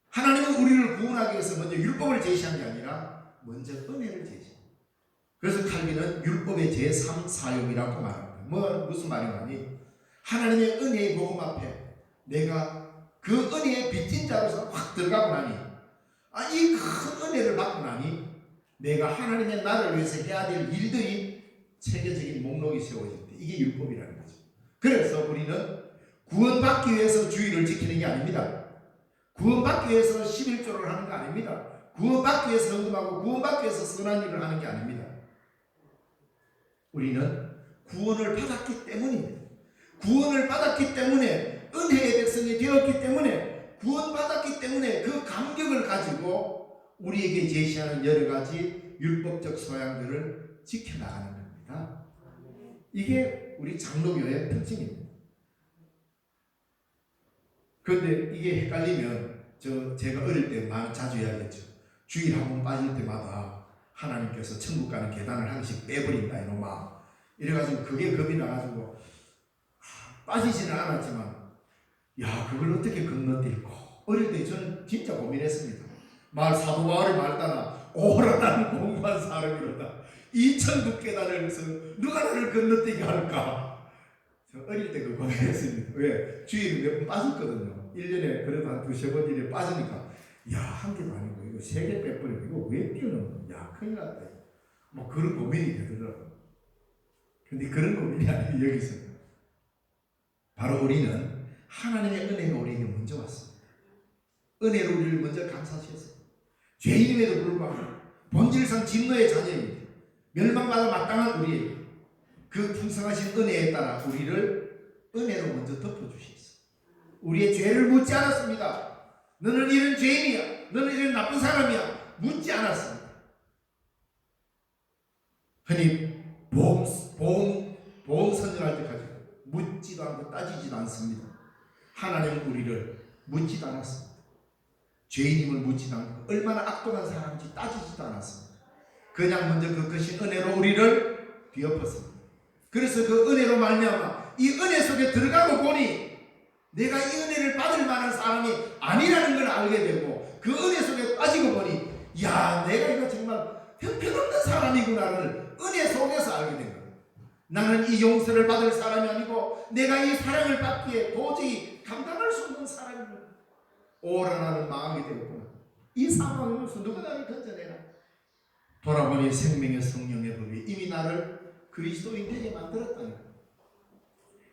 하나님은 우리를 구원하기 위해서 먼저 율법을 제시한 게 아니라 먼저 은혜를 제시합니다. 그래서 칼빈은 율법의 제3사용이라고 말합니다. 무슨 말이냐니, 하나님의 은혜의 복음 앞에 내가 그 은혜의 빚진 자로서 확 들어가고 나니, 이 큰 은혜를 받고 나니 내가 하나님의 나라를 위해서 해야 될 일들이 체계적인 목록이 세워질 때, 이게 율법이라는 거죠. 그래서 우리는 구원받기 위해서 주의를 지키는 게 아닙니다. 구원받기 위해서 11조를 하는 거 아닙니다. 구원받기 위해서 헌금하고 구원받기 위해서 선한 일을 하는 게 아닙니다. 우리는 구원을 받았기 때문입니다. 구원을 받았기 때문에, 은혜의 백성이 되었기 때문에, 구원받았기 때문에 그 감격을 가지고 우리에게 제시하는 여러 가지 율법적 소양들을 지켜나가는 겁니다. 이게 우리 장로교의 특징입니다. 그런데 이게 헷갈리면 제가 어릴 때 자주 이야기했죠. 주일 한 번 빠질 때마다 하나님께서 천국 가는 계단을 하나씩 빼버린다 이놈아. 이래가지고 그게 겁이 나가지고 빠지지는 않았지만 야 그걸 어떻게 건너뛸까. 어릴 때 저는 진짜 고민했습니다. 사도 바울의 말 따라 오라 나는 공부한 사람이로다. 이 천국 계단을 해서 누가 나를 건너뛰게 할까. 저 어릴 때 그 고민했습니다. 왜? 주일에 몇 번 빠졌거든요. 1년에 그래도 한 2-3번 일에 빠지니까 야 한 개도 아니고 이거 3개 빼버리고 이거 왜 뛰어넘는 거야. 야 큰일 났다. 뭐 그런 고민이 되더라고요. 근데 그런 고민이 아니고 여기서 바로 우리는 하나님의 은혜가 우리에게 먼저 왔습니다. 은혜로 우리를 먼저 감사하셨어요. 죄인임에도 불구하고 본질상 진노의 자녀입니다. 멸망받아 마땅한 우리에게 그 풍성하신 은혜에 따라 우리를 은혜로 먼저 덮어주셨어요. 우리의 죄를 묻지 않았습니다. 너는 이런 죄인이야. 너는 이런 나쁜 사람이야. 묻지 않았습니다. 흔히 보험 선정할 때까지 묻지도 않고 따지지도 않습니다. 하나님은 우리를 묻지도 않았습니다. 죄인임을 묻지도 않고 얼마나 악독한 사람인지 따지지도 않았습니다. 그냥 먼저 그 크신 은혜로 우리를 뒤엎었습니다. 그래서 그 은혜로 말미암아 이 은혜 속에 들어가고 보니 내가 이 은혜를 받을 만한 사람이 아니라는 걸 알게 되고 그 은혜 속에 빠지고 보니 야 내가 이거 정말 형편없는 사람이구나를 은혜 속에서 알게 된 거예요. 나는 이 용서를 받을 사람이 아니고 내가 이 사랑을 받기에 도저히 감당할 수 없는 사람이구나. 오라 나는 망하게 되었구나. 이 상황에서 누가 나를 건져내나. 돌아보니 생명의 성령의 법이 이미 나를 그리스도인 되게 만들었다는 거예요.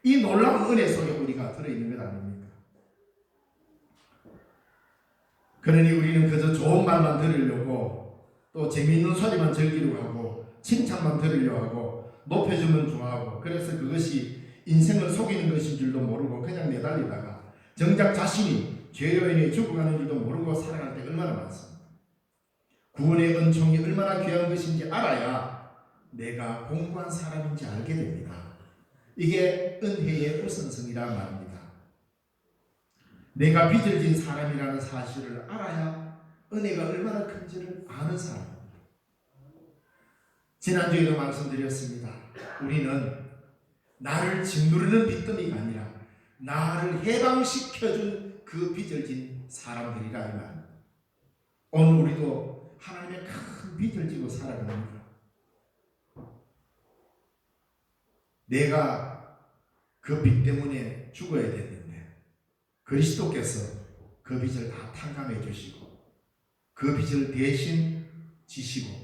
이 놀라운 은혜 속에 우리가 들어있는 것 아닙니까? 그러니 우리는 그저 좋은 말만 들으려고 또 재미있는 소리만 즐기려고 하고 칭찬만 들으려고 하고 높여주면 좋아하고 그래서 그것이 인생을 속이는 것인 줄도 모르고 그냥 내달리다가 정작 자신이 죄요인에 죽어가는 줄도 모르고 살아갈 때 얼마나 많습니다. 구원의 은총이 얼마나 귀한 것인지 알아야 내가 공부한 사람인지 알게 됩니다. 이게 은혜의 우선성이라 말입니다. 내가 빚을 진 사람이라는 사실을 알아야 은혜가 얼마나 큰지를 아는 사람입니다. 지난주에도 말씀드렸습니다. 우리는 나를 짓누르는 빚더미가 아니라 나를 해방시켜준 그 빚을 진 사람들이라 이 말입니다. 오늘 우리도 하나님의 큰 빚을 지고 살아갑니다. 내가 그 빚 때문에 죽어야 됐는데 그리스도께서 그 빚을 다 탕감해 주시고 그 빚을 대신 지시고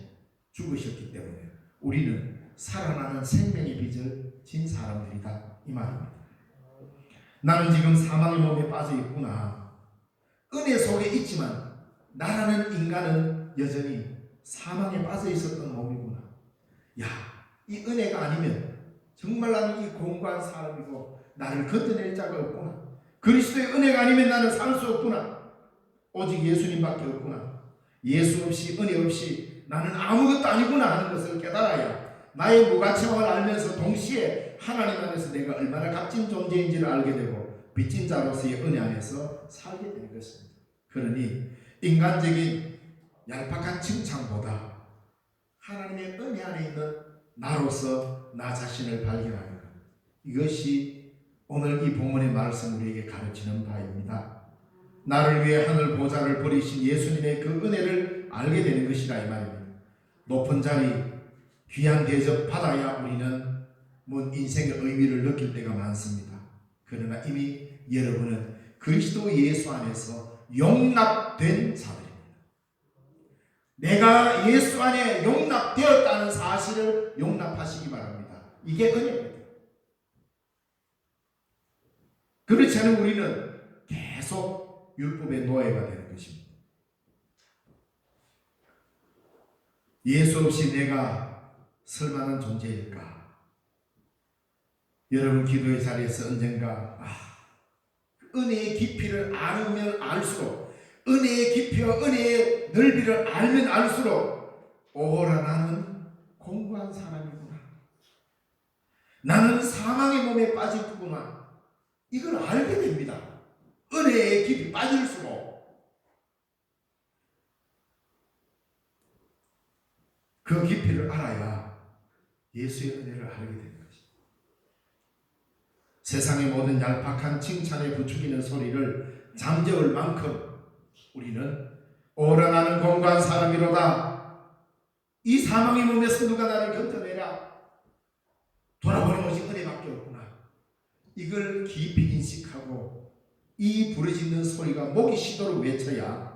죽으셨기 때문에 우리는 살아나는 생명의 빚을 진 사람들이다 이 말입니다. 나는 지금 사망의 몸에 빠져 있구나. 은혜 속에 있지만 나라는 인간은 여전히 사망에 빠져 있었던 몸이구나. 야, 이 은혜가 아니면 정말 나는 이 공고한 사람이고 나를 건져낼 자가 없구나. 그리스도의 은혜가 아니면 나는 살 수 없구나. 오직 예수님밖에 없구나. 예수 없이 은혜 없이 나는 아무것도 아니구나 하는 것을 깨달아야 나의 무가치함을 알면서 동시에 하나님 안에서 내가 얼마나 값진 존재인지를 알게 되고 빚진 자로서의 은혜 안에서 살게 되는 것입니다. 그러니 인간적인 얄팍한 칭찬보다 하나님의 은혜 안에 있는 나로서 나 자신을 발견하는 것, 이것이 오늘 이 본문의 말씀 우리에게 가르치는 바입니다. 나를 위해 하늘 보좌를 버리신 예수님의 그 은혜를 알게 되는 것이라 이 말입니다. 높은 자리, 귀한 대접 받아야 우리는 인생의 의미를 느낄 때가 많습니다. 그러나 이미 여러분은 그리스도 예수 안에서 용납된 자들입니다. 내가 예수 안에 용납되었다는 사실을 용납하시기 바랍니다. 이게 은혜입니다. 그렇지 않으면 우리는 계속 율법의 노예가 되는 것입니다. 예수 없이 내가 설만한 존재일까? 여러분 기도의 자리에서 언젠가 은혜의 깊이를 알면 알수록 은혜의 깊이와 은혜의 넓이를 알면 알수록 오호라 나는 공부한 사람이구나. 나는 사망의 몸에 빠졌구나. 이걸 알게 됩니다. 은혜의 깊이 빠질수록. 그 깊이를 알아야 예수의 은혜를 알게 되는 것입니다. 세상의 모든 얄팍한 칭찬에 부추기는 소리를 잠재울 만큼 우리는 오라나는 공고한 사람이로다. 이 사망의 몸에서 누가 나를 건져내라. 돌아보니 오직 은혜밖에 없구나. 이걸 깊이 인식하고 이 부르짖는 소리가 목이 쉬도록 외쳐야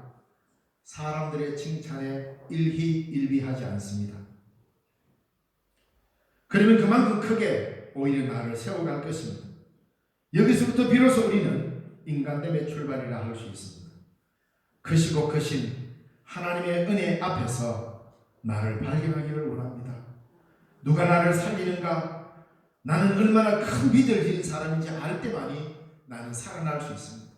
사람들의 칭찬에 일희일비하지 않습니다. 그러면 그만큼 크게 오히려 나를 세워갈 것입니다. 여기서부터 비로소 우리는 인간됨의 출발이라 할 수 있습니다. 크시고 크신 하나님의 은혜 앞에서 나를 발견하기를 원합니다. 누가 나를 살리는가? 나는 얼마나 큰 빚을 지은 사람인지 알 때만이 나는 살아날 수 있습니다.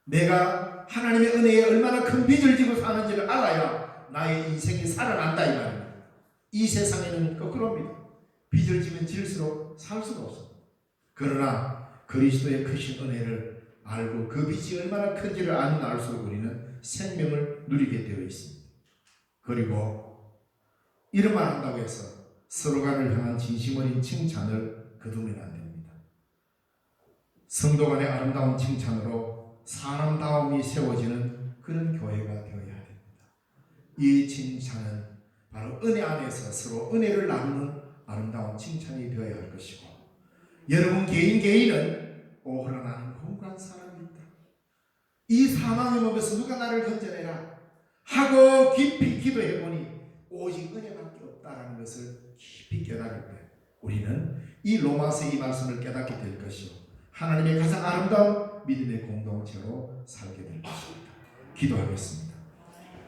내가 하나님의 은혜에 얼마나 큰 빚을 지고 사는지를 알아야 나의 인생이 살아난다 이 말입니다. 이 세상에는 거꾸로입니다. 빚을 지면 질수록 살 수가 없습니다. 그러나 그리스도의 크신 은혜를 알고 그 빚이 얼마나 큰지를 아는 알수록 우리는 생명을 누리게 되어 있습니다. 그리고 이런만 한다고 해서 서로 간을 향한 진심 어린 칭찬을 거두면 안 됩니다. 성도 간의 아름다운 칭찬으로 사람다움이 세워지는 그런 교회가 되어야 됩니다. 이 칭찬은 바로 은혜 안에서 서로 은혜를 나누는 아름다운 칭찬이 되어야 할 것이고, 여러분 개인은 오호라 나는 공고한 사람이다. 이 사망의 몸에서 누가 나를 건져내라 하고 깊이 기도해보니 오직 은혜밖에 없다라는 것을 깊이 깨달을 때 우리는 이 로마서의 이 말씀을 깨닫게 될 것이요 하나님의 가장 아름다운 믿음의 공동체로 살게 될 것입니다. 기도하겠습니다.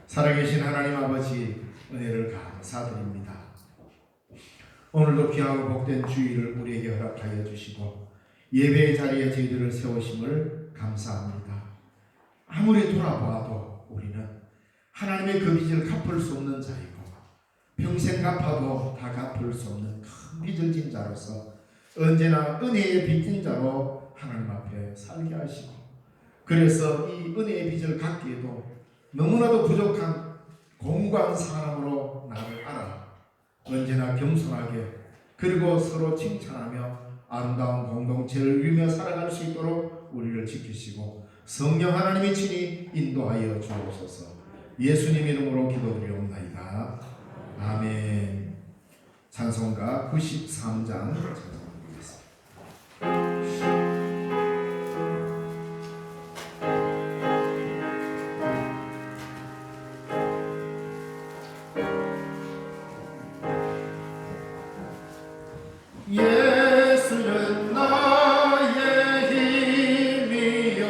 살아계신 하나님 아버지, 은혜를 감사드립니다. 오늘도 귀하고 복된 주일을 우리에게 허락하여 주시고 예배의 자리에 저희들을 세우심을 감사합니다. 아무리 돌아보아도 우리는 하나님의 그 빚을 갚을 수 없는 자이고 평생 갚아도 다 갚을 수 없는 큰 빚을 진 자로서 언제나 은혜의 빚진 자로 하나님 앞에 살게 하시고, 그래서 이 은혜의 빚을 갚기에도 너무나도 부족한 공고한 사람으로 나를 알아 언제나 겸손하게 그리고 서로 칭찬하며 아름다운 공동체를 이루며 살아갈 수 있도록 우리를 지키시고 성령 하나님이 친히 인도하여 주옵소서. 예수님 이름으로 기도드리옵나이다. 아멘. 찬송가 93장 찬송하겠습니다. 예수는 나의 힘이요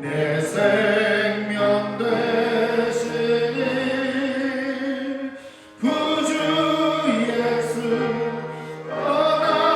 내 생명 되시니 구주 예수 떠나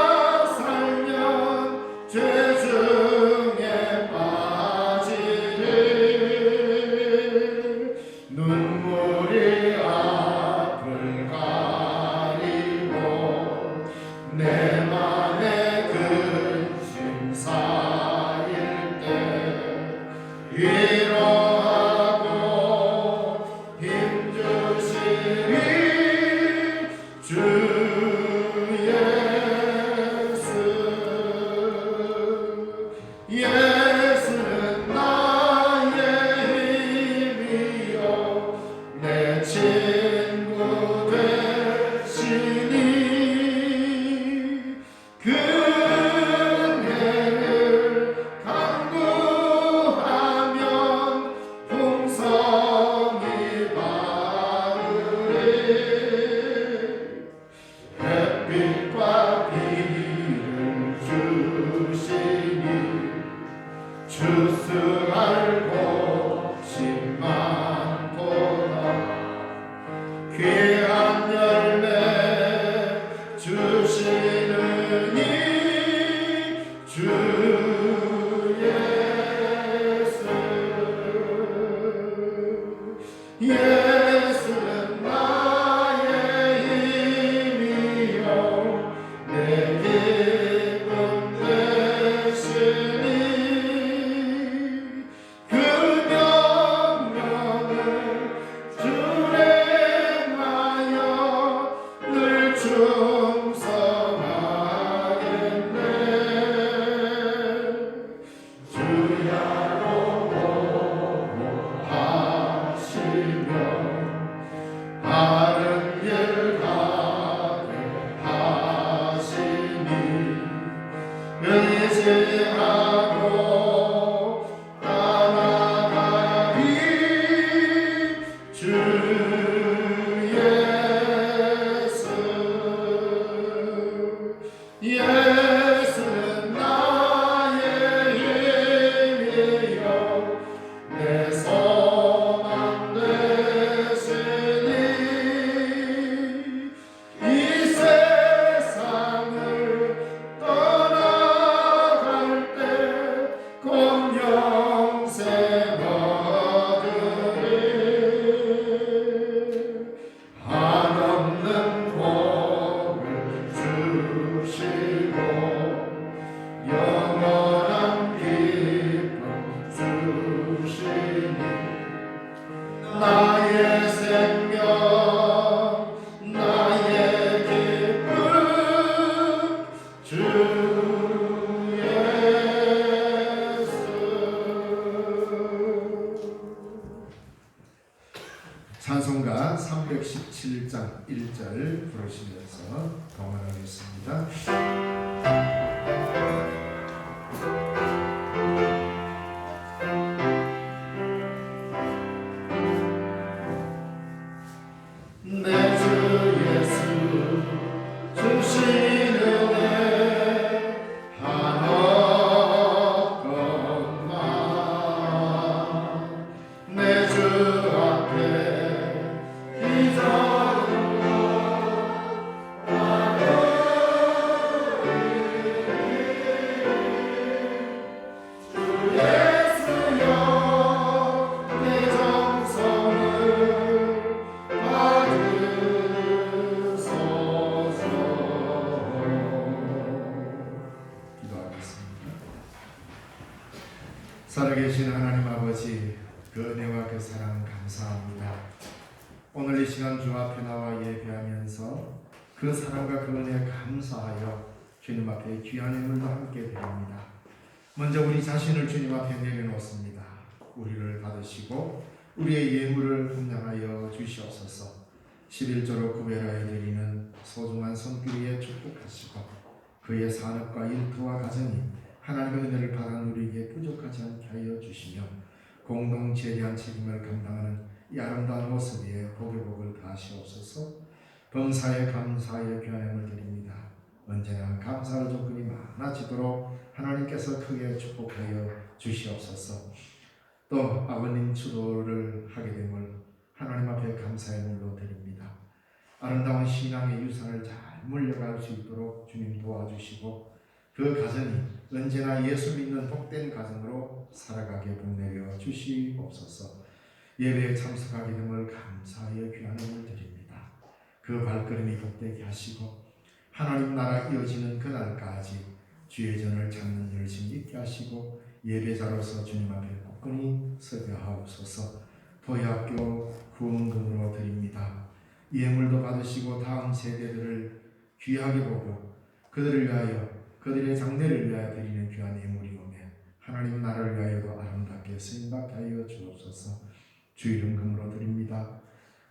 찬송가 317장 1절 부르시면서 동원하겠습니다. 내 주 예수 주시는 은혜 하나뿐만 내 주 앞에 기다려 주 예수여 내 정성을 기도하겠습니다. 살아계신 하나님 아버지, 그 은혜와 그 사랑 감사합니다. 오늘 이 시간 주 앞에 나와 예배하면서 그 사랑과 그 은혜에 감사하여 주님 앞에 귀한 예물과 함께 드립니다. 먼저 우리 자신을 주님 앞에 내려놓습니다. 우리를 받으시고 우리의 예물을 분양하여 주시옵소서. 11조로 구별하여 드리는 소중한 손길에 축복하시고 그의 산업과 일터와 가정이 하나님의 은혜를 받아 누리기에 부족하지 않게 하여 주시며 공동체에 대한 책임을 감당하는 이 아름다운 모습 위에 복의 복을 다하시옵소서. 범사에 감사하여 귀한함을 드립니다. 언제나 감사할 조건이 많아지도록 하나님께서 크게 축복하여 주시옵소서. 또 아버님 추도를 하게 됨을 하나님 앞에 감사의 물로 드립니다. 아름다운 신앙의 유산을 잘 물려갈 수 있도록 주님 도와주시고 그 가정이 언제나 예수 믿는 복된 가정으로 살아가게 복내려 주시옵소서. 예배에 참석하게 됨을 감사하여 귀한 은혜를 드립니다. 그 발걸음이 복되게 하시고 하나님 나라 이어지는 그날까지 주의 전을 찾는 열심 있게 하시고 예배자로서 주님 앞에 굳건히 서게 하옵소서. 도예학교 후원금으로 드립니다. 예물도 받으시고 다음 세대들을 귀하게 보고 그들을 위하여 그들의 장래를 위하여 드리는 귀한 예물이 오매 하나님 나라를 위하여도 아름답게 쓰임받게 하여 주옵소서. 주 이름 금으로 드립니다.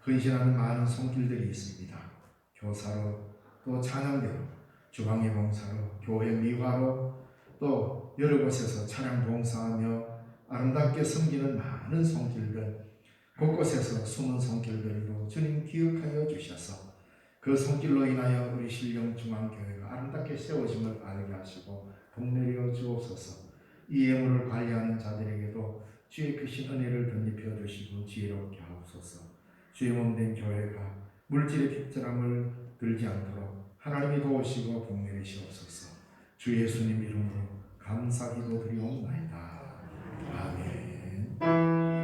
헌신하는 많은 손길들이 있습니다. 교사로 또 찬양대로 주방의 봉사로 교회 미화로 또 여러 곳에서 찬양 봉사하며 아름답게 섬기는 많은 손길들 곳곳에서 숨은 손길들도 주님 기억하여 주셔서 그 손길로 인하여 우리 신령중앙교회가 아름답게 세워짐을 알게 하시고 복내려 주옵소서. 이 예물을 관리하는 자들에게도 주의 크신 은혜를 덧입혀 주시고 지혜롭게 하옵소서. 주의 몸된 교회가 물질의 핍절함을 들지 않도록 하나님이 도우시고 복내리시옵소서. 주 예수님 이름으로 감사기도 드리옵나이다. 아멘.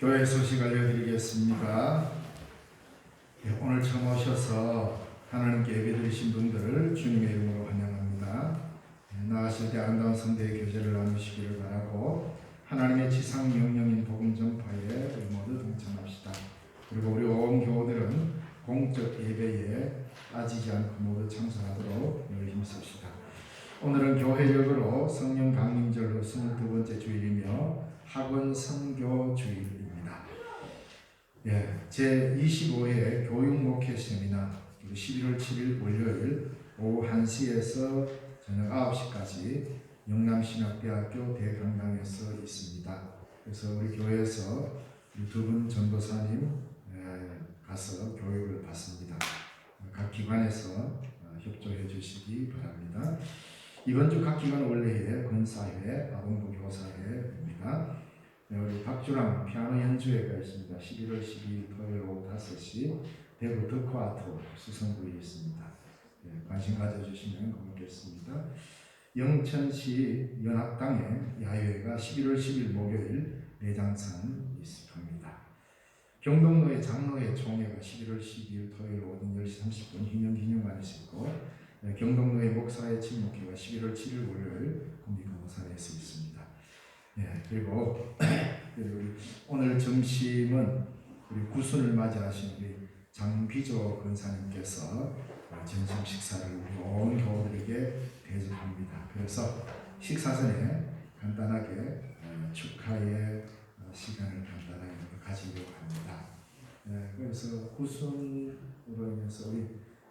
교회 소식 알려드리겠습니다. 오늘 처음 오셔서 하나님께 예배드리신 분들을 주님의 이름으로 환영합니다. 나아실 때 아름다운 성대의 교제를 나누시기를 바라고 하나님의 지상 명령인 복음 전파에 우리 모두 동참합시다. 그리고 우리 온 교우들은 공적 예배에 빠지지 않고 모두 참석하도록 늘 힘씁시다. 오늘은 교회력으로 성령 강림절로 22번째 주일이며 학원 선교 주일입니다. 제25회 교육목회 세미나 11월 7일 월요일 오후 1시에서 저녁 9시까지 영남신학대학교 대강당에서 있습니다. 그래서 우리 교회에서 두 분 전도사님 가서 교육을 받습니다. 각 기관에서 협조해 주시기 바랍니다. 이번 주 각 기관 원래회, 권사회, 아동부 교사회입니다. 우리 박주랑 피아노 연주회가 있습니다. 11월 12일 토요일 오후 5시 대구 덕화아트 수성구에 있습니다. 관심 가져주시면 고맙겠습니다. 영천시 연합당의 야외가 11월 10일 목요일 내장산 있습니다. 경동로의 장로회 총회가 11월 12일 토요일 오전 10시 30분 희명기념관에서 있고 경동로의 목사회 친목회가 11월 7일 월요일 국립검사회에서 있습니다. 그리고 오늘 점심은 우리 구순을 맞이하신 우리 장비조 권사님께서 점심 식사를 우리 온 교우들에게 대접합니다. 그래서 식사 전에 간단하게 축하의 시간을 간단하게 가지려고 합니다. 그래서 구순으로 인해서 우리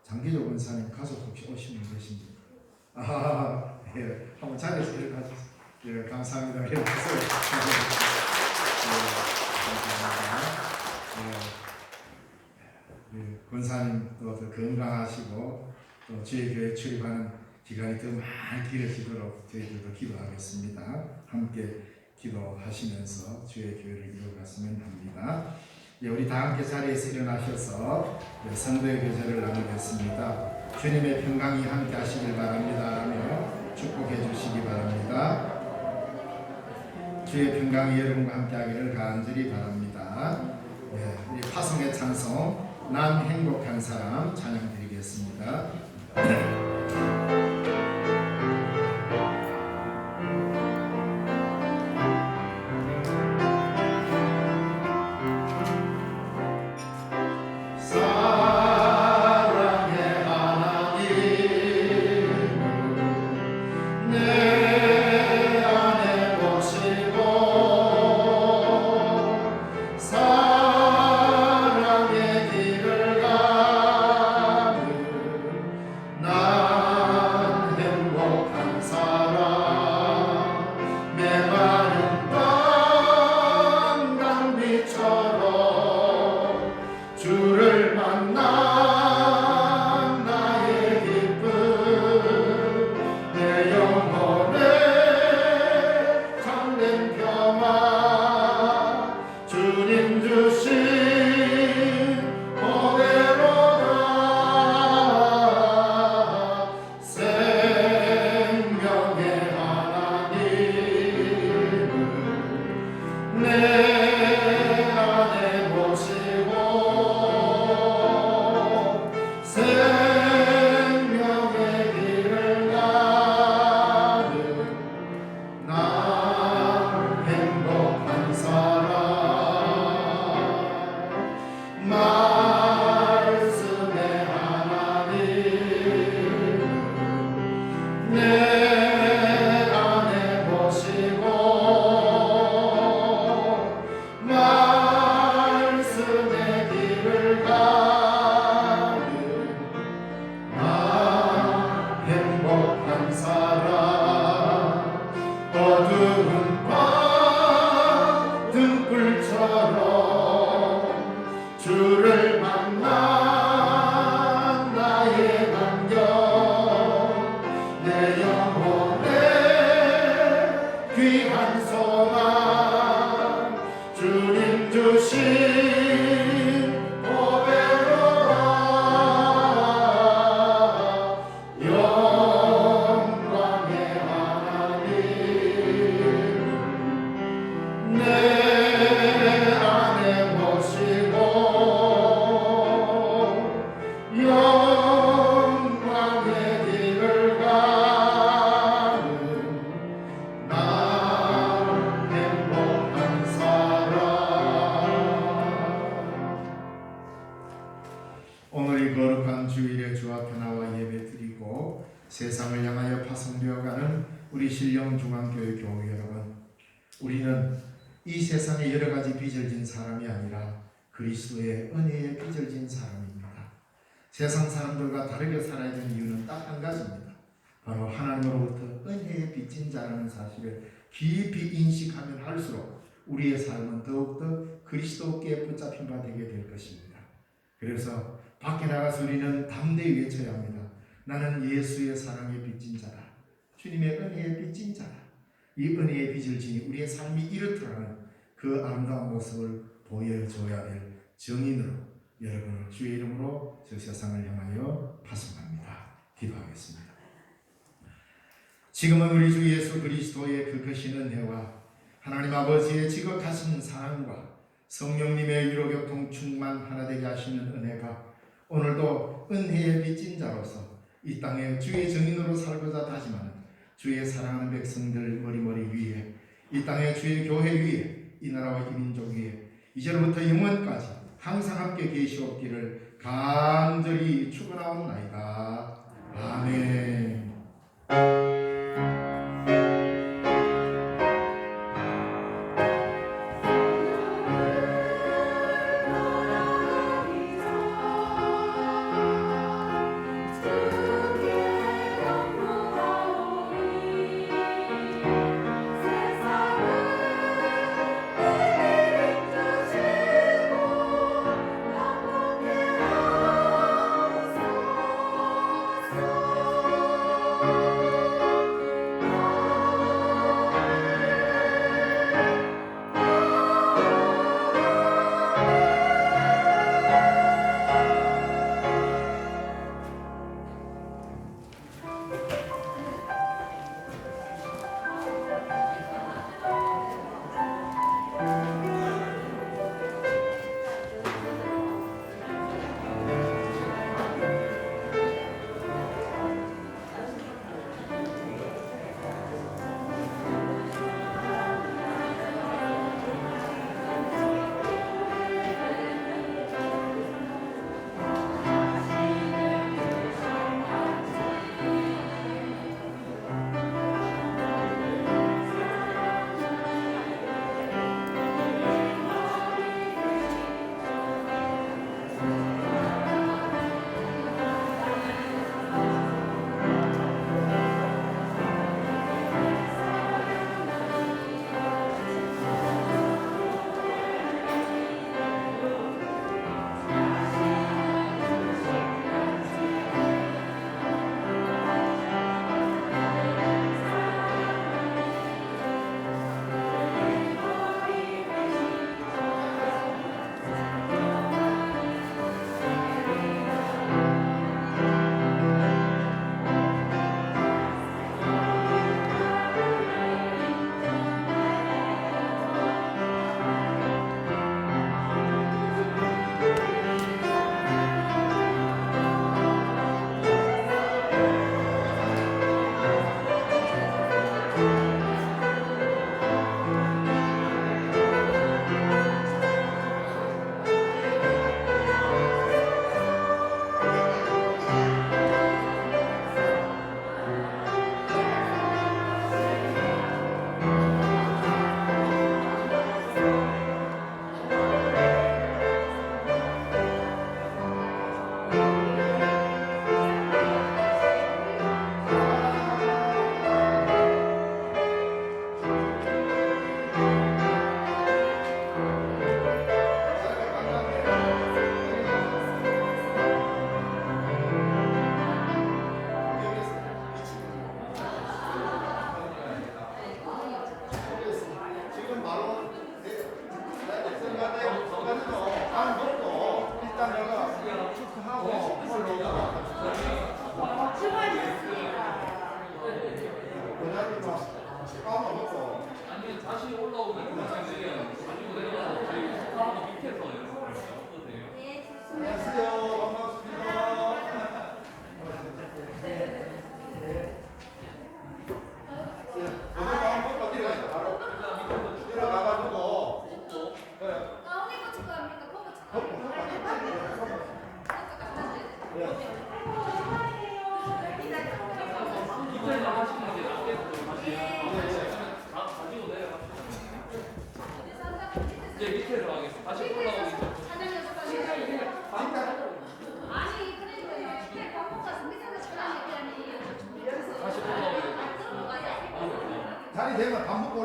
장기조 권사님 가족 혹시 오신 분 계신지? 한번 자리에서 일어나주세요. 감사합니다. 감사합니다. 권사님도 더 건강하시고 또 저희 교회 출입하는 기간이 더 많이 길어지도록 저희들도 기도하겠습니다. 함께 기도하시면서 주의 교회를 이루어갔으면 합니다. 우리 다 함께 자리에서 일어나셔서 성도의 교제를 나누겠습니다. 주님의 평강이 함께 하시길 바랍니다 하며 축복해 주시기 바랍니다. 주의 평강이 여러분과 함께 하기를 간절히 바랍니다. 우리 파송의 찬송 난 행복한 사람 찬양 드리겠습니다. 내 신령중앙교회 교우 여러분, 우리는 이 세상에 여러 가지 빚을 진 사람이 아니라 그리스도의 은혜에 빚을 진 사람입니다. 세상 사람들과 다르게 살아야 되는 이유는 딱 한 가지입니다. 바로 하나님으로부터 은혜에 빚진 자라는 사실을 깊이 인식하면 할수록 우리의 삶은 더욱더 그리스도께 붙잡힌 바 되게 될 것입니다. 그래서 밖에 나가서 우리는 담대히 외쳐야 합니다. 나는 예수의 사랑에 빚진 자다. 주님의 은혜에 빚진 자다. 이 은혜의 빚을 지니 우리의 삶이 이렇더라는 그 아름다운 모습을 보여줘야 될 증인으로 여러분을 주의 이름으로 저 세상을 향하여 파송합니다. 기도하겠습니다. 지금은 우리 주 예수 그리스도의 그 크신 은혜와 하나님 아버지의 지극하신 사랑과 성령님의 위로교통 충만 하나 되게 하시는 은혜가 오늘도 은혜의 빚진 자로서 이 땅에 주의 증인으로 살고자 다짐하는 주의 사랑하는 백성들 머리머리 위에, 이 땅에 주의 교회 위에, 이 나라와 이 민족 위에 이제로부터 영원까지 항상 함께 계시옵기를 간절히 축원하옵나이다. 아멘.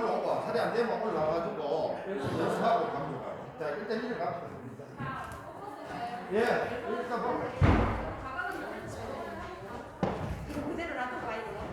올라오고 살이 안 되면 올라와가지고 연습하고 가면 좋아요. 자 일단 이리 갑시다. 예, 일단 뭐. 그대로 놔둬 봐야 돼요.